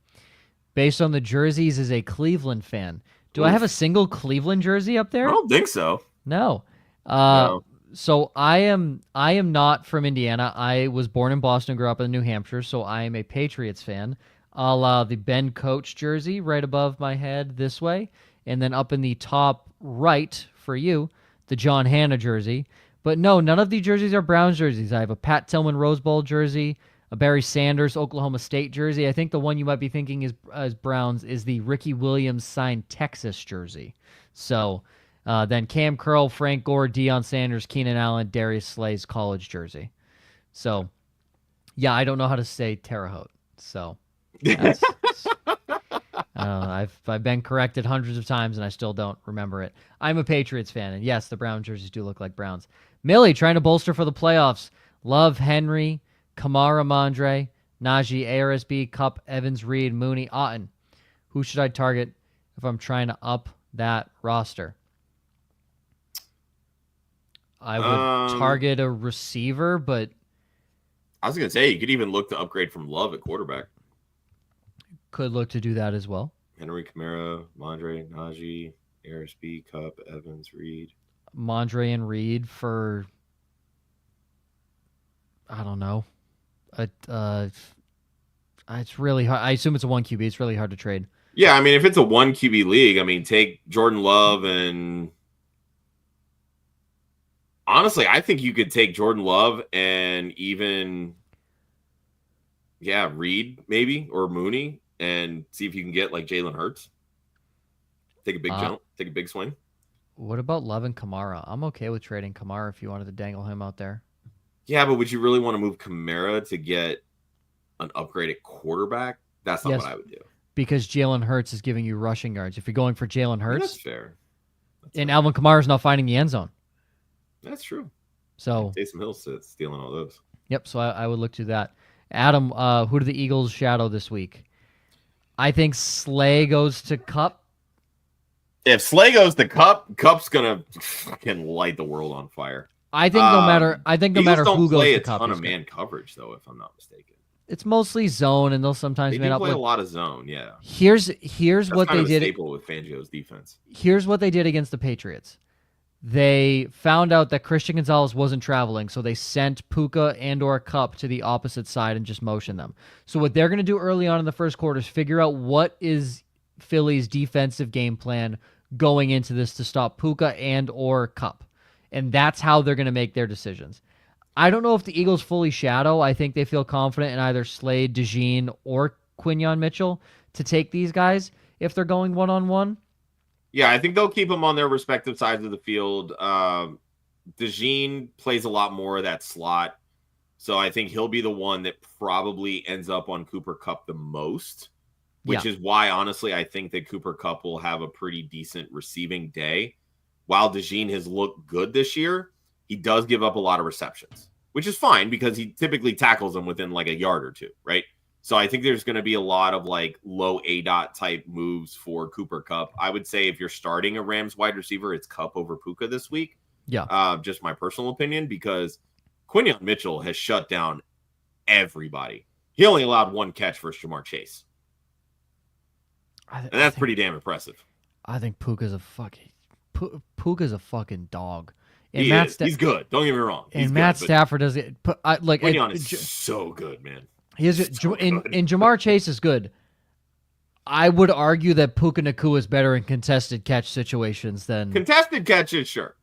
Based on the jerseys, is a Cleveland fan. Do I have a single Cleveland jersey up there? I don't think so. No. No. So I am not from Indiana. I was born in Boston, grew up in New Hampshire, so I am a Patriots fan. A la the Ben Coach jersey right above my head this way, and then up in the top right for you, the John Hanna jersey. But no, none of the jerseys are Browns jerseys. I have a Pat Tillman Rose Bowl jersey, a Barry Sanders Oklahoma State jersey. I think the one you might be thinking is as Browns is the Ricky Williams signed Texas jersey. So then Cam Curl, Frank Gore, Deion Sanders, Keenan Allen, Darius Slay's college jersey. So, yeah, I don't know how to say Terre Haute. So, that's, I've been corrected hundreds of times and I still don't remember it. I'm a Patriots fan, and yes, the Brown jerseys do look like Browns. Millie trying to bolster for the playoffs. Love Henry, Kamara, Mondre, Najee, ARSB, Cup, Evans, Reed, Mooney, Otten. Who should I target if I'm trying to up that roster? I would target a receiver, but I was going to say you could even look to upgrade from Love at quarterback. Could look to do that as well. Henry, Kamara, Mondre, Najee, ARSB, Cup, Evans, Reed. Mondre and Reed for, I don't know. It's really hard. I assume it's a 1 QB. It's really hard to trade. Yeah, if it's a 1 QB league, take Jordan Love and honestly, I think you could take Jordan Love and even Reed maybe or Mooney and see if you can get Jalen Hurts. Take a big jump. Take a big swing. What about Love and Kamara? I'm okay with trading Kamara if you wanted to dangle him out there. Yeah, but would you really want to move Kamara to get an upgraded quarterback? That's not what I would do. Because Jalen Hurts is giving you rushing yards. If you're going for Jalen Hurts, that's fair. And Alvin Kamara's not finding the end zone. That's true. So Taysom Hill's stealing all those. Yep. So I would look to that. Adam, who do the Eagles shadow this week? I think Slay goes to Cup. If Slay goes to Cup, Cup's gonna fucking light the world on fire. I think no matter who goes to Cup, a ton of man coverage though, if I'm not mistaken. It's mostly zone, and they'll sometimes play a lot of zone. Yeah. Here's what they did. Staple with Fangio's defense. Here's what they did against the Patriots. They found out that Christian Gonzalez wasn't traveling, so they sent Puka and/or Cup to the opposite side and just motioned them. So what they're going to do early on in the first quarter is figure out what is Philly's defensive game plan going into this to stop Puka and/or Cup, and that's how they're going to make their decisions. I don't know if the Eagles fully shadow. I think they feel confident in either Slade, DeJean, or Quinyon Mitchell to take these guys if they're going one-on-one. Yeah, I think they'll keep them on their respective sides of the field. DeJean plays a lot more of that slot, so I think he'll be the one that probably ends up on Cooper Kupp the most, which is why, honestly, I think that Cooper Kupp will have a pretty decent receiving day. While DeJean has looked good this year, he does give up a lot of receptions, which is fine because he typically tackles them within like a yard or two, right? So I think there's going to be a lot of like low ADOT type moves for Cooper Kupp. I would say if you're starting a Rams wide receiver, it's Kupp over Puka this week. Yeah. Just my personal opinion, because Quinyon Mitchell has shut down everybody. He only allowed one catch versus Jamar Chase. And that's pretty damn impressive. I think Puka's a fucking dog. And he's good. Don't get me wrong. Matt Stafford does it. Quinyon is so good, man. He is so good. And Jamar Chase is good. I would argue that Puka Nacua is better in contested catch situations than contested catches. Sure.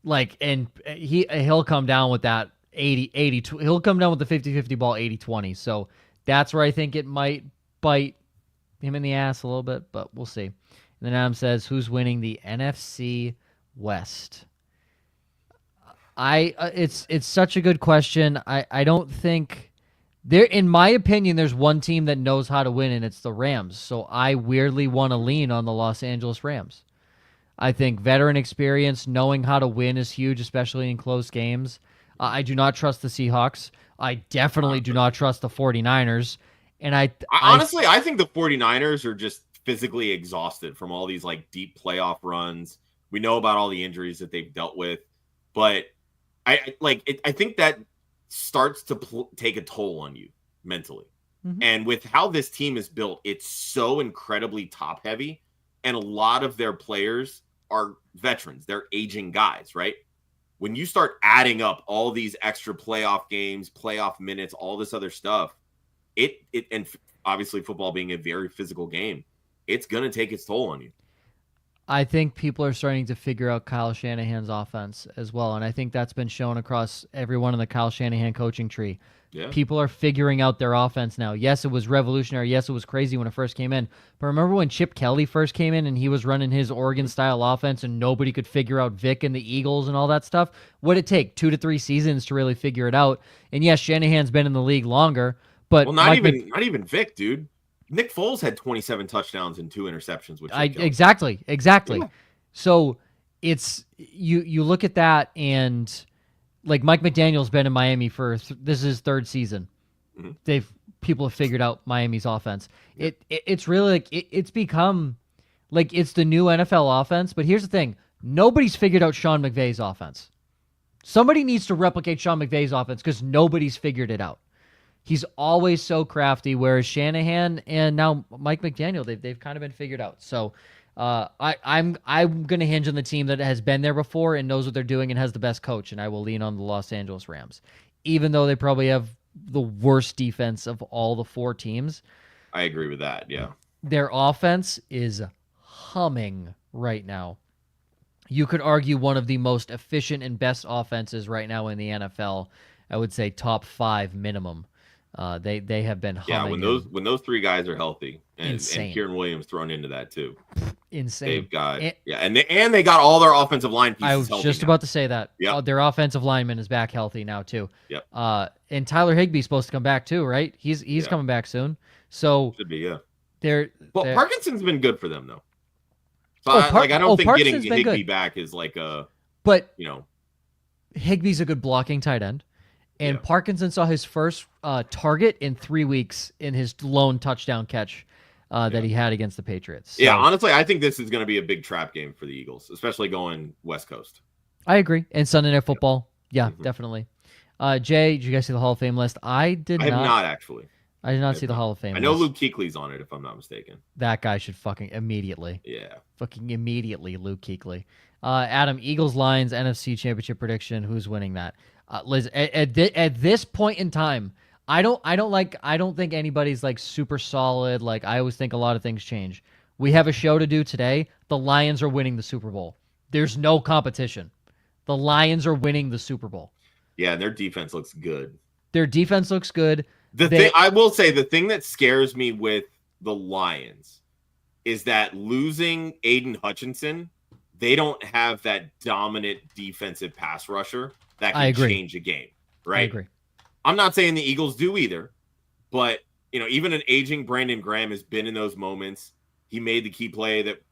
And he'll come down with that 80-80. He'll come down with the 50-50 ball 80-20. So that's where I think it might bite him in the ass a little bit, but we'll see. And then Adam says, "Who's winning the NFC West?" It's such a good question. I don't think there, in my opinion, there's one team that knows how to win, and it's the Rams. So I weirdly want to lean on the Los Angeles Rams. I think veteran experience, knowing how to win is huge, especially in close games. I do not trust the Seahawks. I definitely do not trust the 49ers. And I honestly think the 49ers are just physically exhausted from all these like deep playoff runs. We know about all the injuries that they've dealt with, but I think that starts to take a toll on you mentally. Mm-hmm. And with how this team is built, it's so incredibly top heavy, and a lot of their players are veterans. They're aging guys, right? When you start adding up all these extra playoff games, playoff minutes, all this other stuff, and obviously football being a very physical game, it's going to take its toll on you. I think people are starting to figure out Kyle Shanahan's offense as well, and I think that's been shown across everyone in the Kyle Shanahan coaching tree. Yeah. People are figuring out their offense now. Yes, it was revolutionary. Yes, it was crazy when it first came in. But remember when Chip Kelly first came in and he was running his Oregon-style offense and nobody could figure out Vic and the Eagles and all that stuff? What did it take? 2 to 3 seasons to really figure it out. And yes, Shanahan's been in the league longer, but not even Vic, dude. Nick Foles had 27 touchdowns and 2 interceptions. Exactly. Yeah. So it's you look at that, and like Mike McDaniel's been in Miami for this is his 3rd season. Mm-hmm. People have figured out Miami's offense. Yeah. It's really like it's become like it's the new NFL offense. But here's the thing: nobody's figured out Sean McVay's offense. Somebody needs to replicate Sean McVay's offense because nobody's figured it out. He's always so crafty, whereas Shanahan and now Mike McDaniel, they've kind of been figured out. So I'm going to hinge on the team that has been there before and knows what they're doing and has the best coach, and I will lean on the Los Angeles Rams, even though they probably have the worst defense of all the 4 teams. I agree with that, yeah. Their offense is humming right now. You could argue one of the most efficient and best offenses right now in the NFL. I would say top 5 minimum. They have been humming. Yeah, when those 3 guys are healthy, and Kieran Williams thrown into that too. insane. They've got and they got all their offensive line pieces. I was just about to say that. Yep. Their offensive lineman is back healthy now too. Yep. And Tyler Higbee's supposed to come back too, right? He's coming back soon. So should be they're Parkinson's been good for them though. So I don't think getting Higbee back is like but Higbee's a good blocking tight end. And Parkinson saw his first target in 3 weeks in his lone touchdown catch that he had against the Patriots. So, honestly, I think this is going to be a big trap game for the Eagles, especially going West Coast. I agree. And Sunday Night Football, definitely. Jay, did you guys see the Hall of Fame list? I have not actually. I did not see the Hall of Fame I know list. Luke Kuechly's on it, if I'm not mistaken. That guy should fucking immediately. Yeah. Fucking immediately, Luke Kuechly. Adam, Eagles-Lions NFC Championship prediction. Who's winning that? Liz, at this point in time, I don't think anybody's like super solid. Like I always think a lot of things change. We have a show to do today. The Lions are winning the Super Bowl. There's no competition. The Lions are winning the Super Bowl. Yeah, their defense looks good. I will say the thing that scares me with the Lions is that losing Aiden Hutchinson, they don't have that dominant defensive pass rusher that can change a game, right? I agree. I'm not saying the Eagles do either, but even an aging Brandon Graham has been in those moments. He made the key play that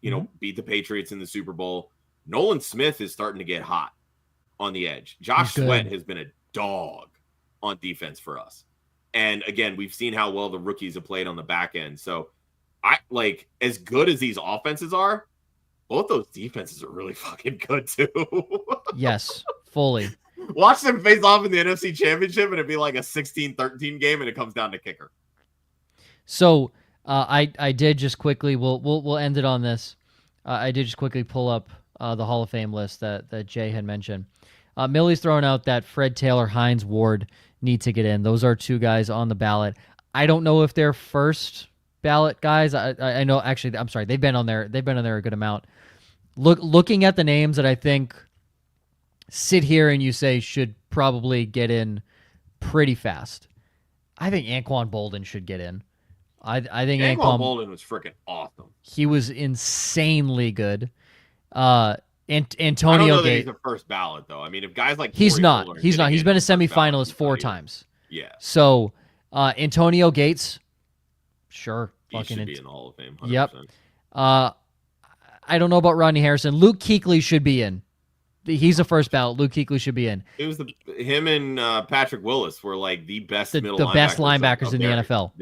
beat the Patriots in the Super Bowl. Nolan Smith is starting to get hot on the edge. Josh Sweat has been a dog on defense for us. And again, we've seen how well the rookies have played on the back end. So I like as good as these offenses are, both those defenses are really fucking good too. Yes, fully. Watch them face off in the NFC Championship and it'd be like a 16-13 game and it comes down to kicker. So I did just quickly we'll end it on this. I did just quickly pull up the Hall of Fame list that Jay had mentioned. Millie's throwing out that Fred Taylor, Hines Ward need to get in. Those are two guys on the ballot. I don't know if they're first ballot guys. I know actually I'm sorry, they've been on there a good amount. Looking at the names that I think sit here and you say should probably get in pretty fast. I think Anquan Bolden should get in. I think Anquan Bolden was freaking awesome. He was insanely good. Antonio I don't know that Gates. He's a first ballot though. I mean, if guys like he's not. He's not. He's been a semifinalist 4 times. Yeah. So Antonio Gates, sure, he should be in the Hall of Fame. 100%. Yep. I don't know about Rodney Harrison. Luke Kuechly should be in. He's a first ballot. Luke Kuechly should be in. It was him and Patrick Willis were like the best the best linebackers in the NFL.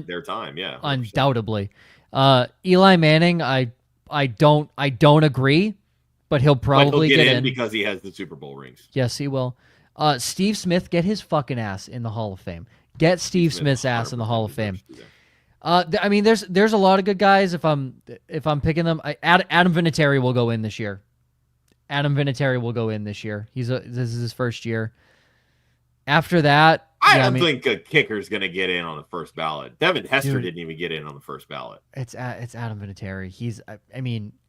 Their time, yeah, 100%. Undoubtedly. Eli Manning, I don't agree, but he'll probably get in because he has the Super Bowl rings. Yes, he will. Steve Smith, get his fucking ass in the Hall of Fame. Get Steve Smith's ass in the Hall of Fame. I mean, there's a lot of good guys. If I'm picking them, Adam Vinatieri will go in this year. This is his first year. After that, I don't think a kicker's going to get in on the first ballot. Devin Hester didn't even get in on the first ballot. It's Adam Vinatieri.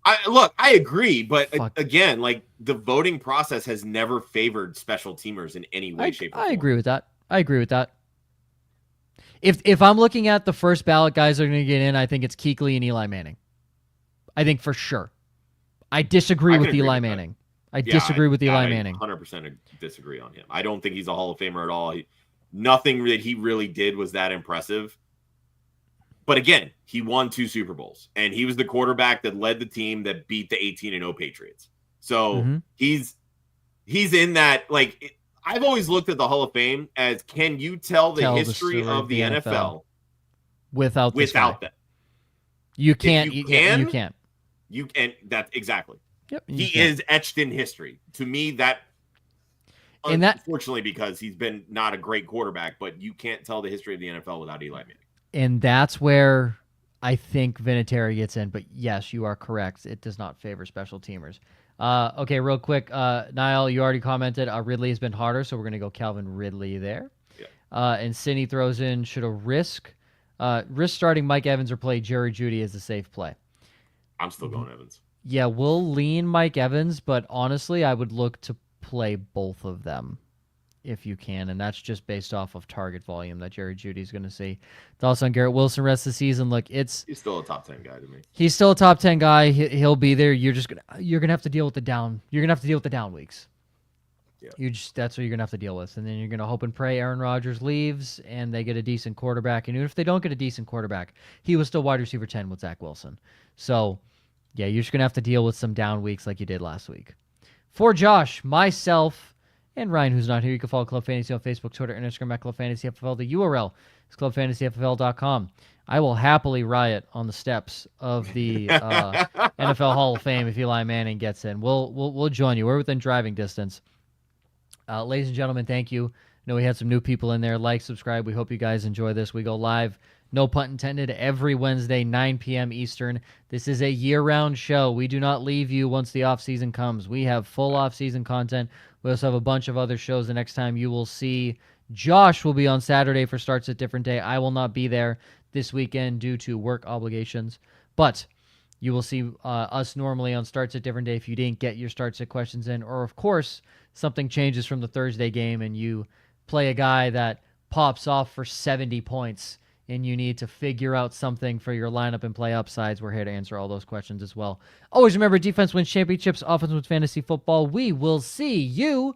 I agree, but again, like the voting process has never favored special teamers in any way, shape, or form. I agree with that. If I'm looking at the first ballot guys that are going to get in, I think it's Kuechly and Eli Manning. I think for sure. I disagree with Eli Manning. I disagree with Eli Manning. 100% disagree on him. I don't think he's a Hall of Famer at all. Nothing that he really did was that impressive. But again, he won 2 Super Bowls, and he was the quarterback that led the team that beat the 18-0 Patriots. So he's in that. Like I've always looked at the Hall of Fame as, can you tell the history of the NFL without that? You can't. You can't. And that's exactly. Yep, he is etched in history. To me, that unfortunately, because he's been not a great quarterback, but you can't tell the history of the NFL without Eli Manning. And that's where I think Vinatieri gets in. But yes, you are correct. It does not favor special teamers. Okay, real quick. Niall, you already commented. Ridley has been harder, so we're going to go Calvin Ridley there. Yeah. And Cindy throws in, should a risk starting Mike Evans or play Jerry Jeudy as a safe play? I'm still going Evans. Yeah, we'll lean Mike Evans, but honestly, I would look to play both of them. if you can, and that's just based off of target volume that Jerry Jeudy's going to see. Thoughts on Garrett Wilson rest of the season? Look, he's still a top 10 guy to me. He's still a top 10 guy. He'll be there. You're gonna have to deal with the down. You're gonna have to deal with the down weeks. Yeah. That's what you're gonna have to deal with, and then you're gonna hope and pray Aaron Rodgers leaves and they get a decent quarterback. And even if they don't get a decent quarterback, he was still wide receiver 10 with Zach Wilson. So, yeah, you're just gonna have to deal with some down weeks like you did last week. For Josh, myself, and Ryan, who's not here, you can follow Club Fantasy on Facebook, Twitter, and Instagram at Club Fantasy FFL. The URL is clubfantasyffl.com. I will happily riot on the steps of the NFL Hall of Fame if Eli Manning gets in. We'll join you. We're within driving distance. Ladies and gentlemen, thank you. I know we had some new people in there. Like, subscribe. We hope you guys enjoy this. We go live, no punt intended, every Wednesday, 9 p.m. Eastern. This is a year-round show. We do not leave you once the off-season comes. We have full off-season content. We also have a bunch of other shows. The next time you will see Josh will be on Saturday for Starts at Different Day. I will not be there this weekend due to work obligations. But you will see us normally on Starts at Different Day if you didn't get your Starts at questions in. Or, of course, something changes from the Thursday game and you play a guy that pops off for 70 points and you need to figure out something for your lineup and play upsides. We're here to answer all those questions as well. Always remember, defense wins championships, offense wins fantasy football. We will see you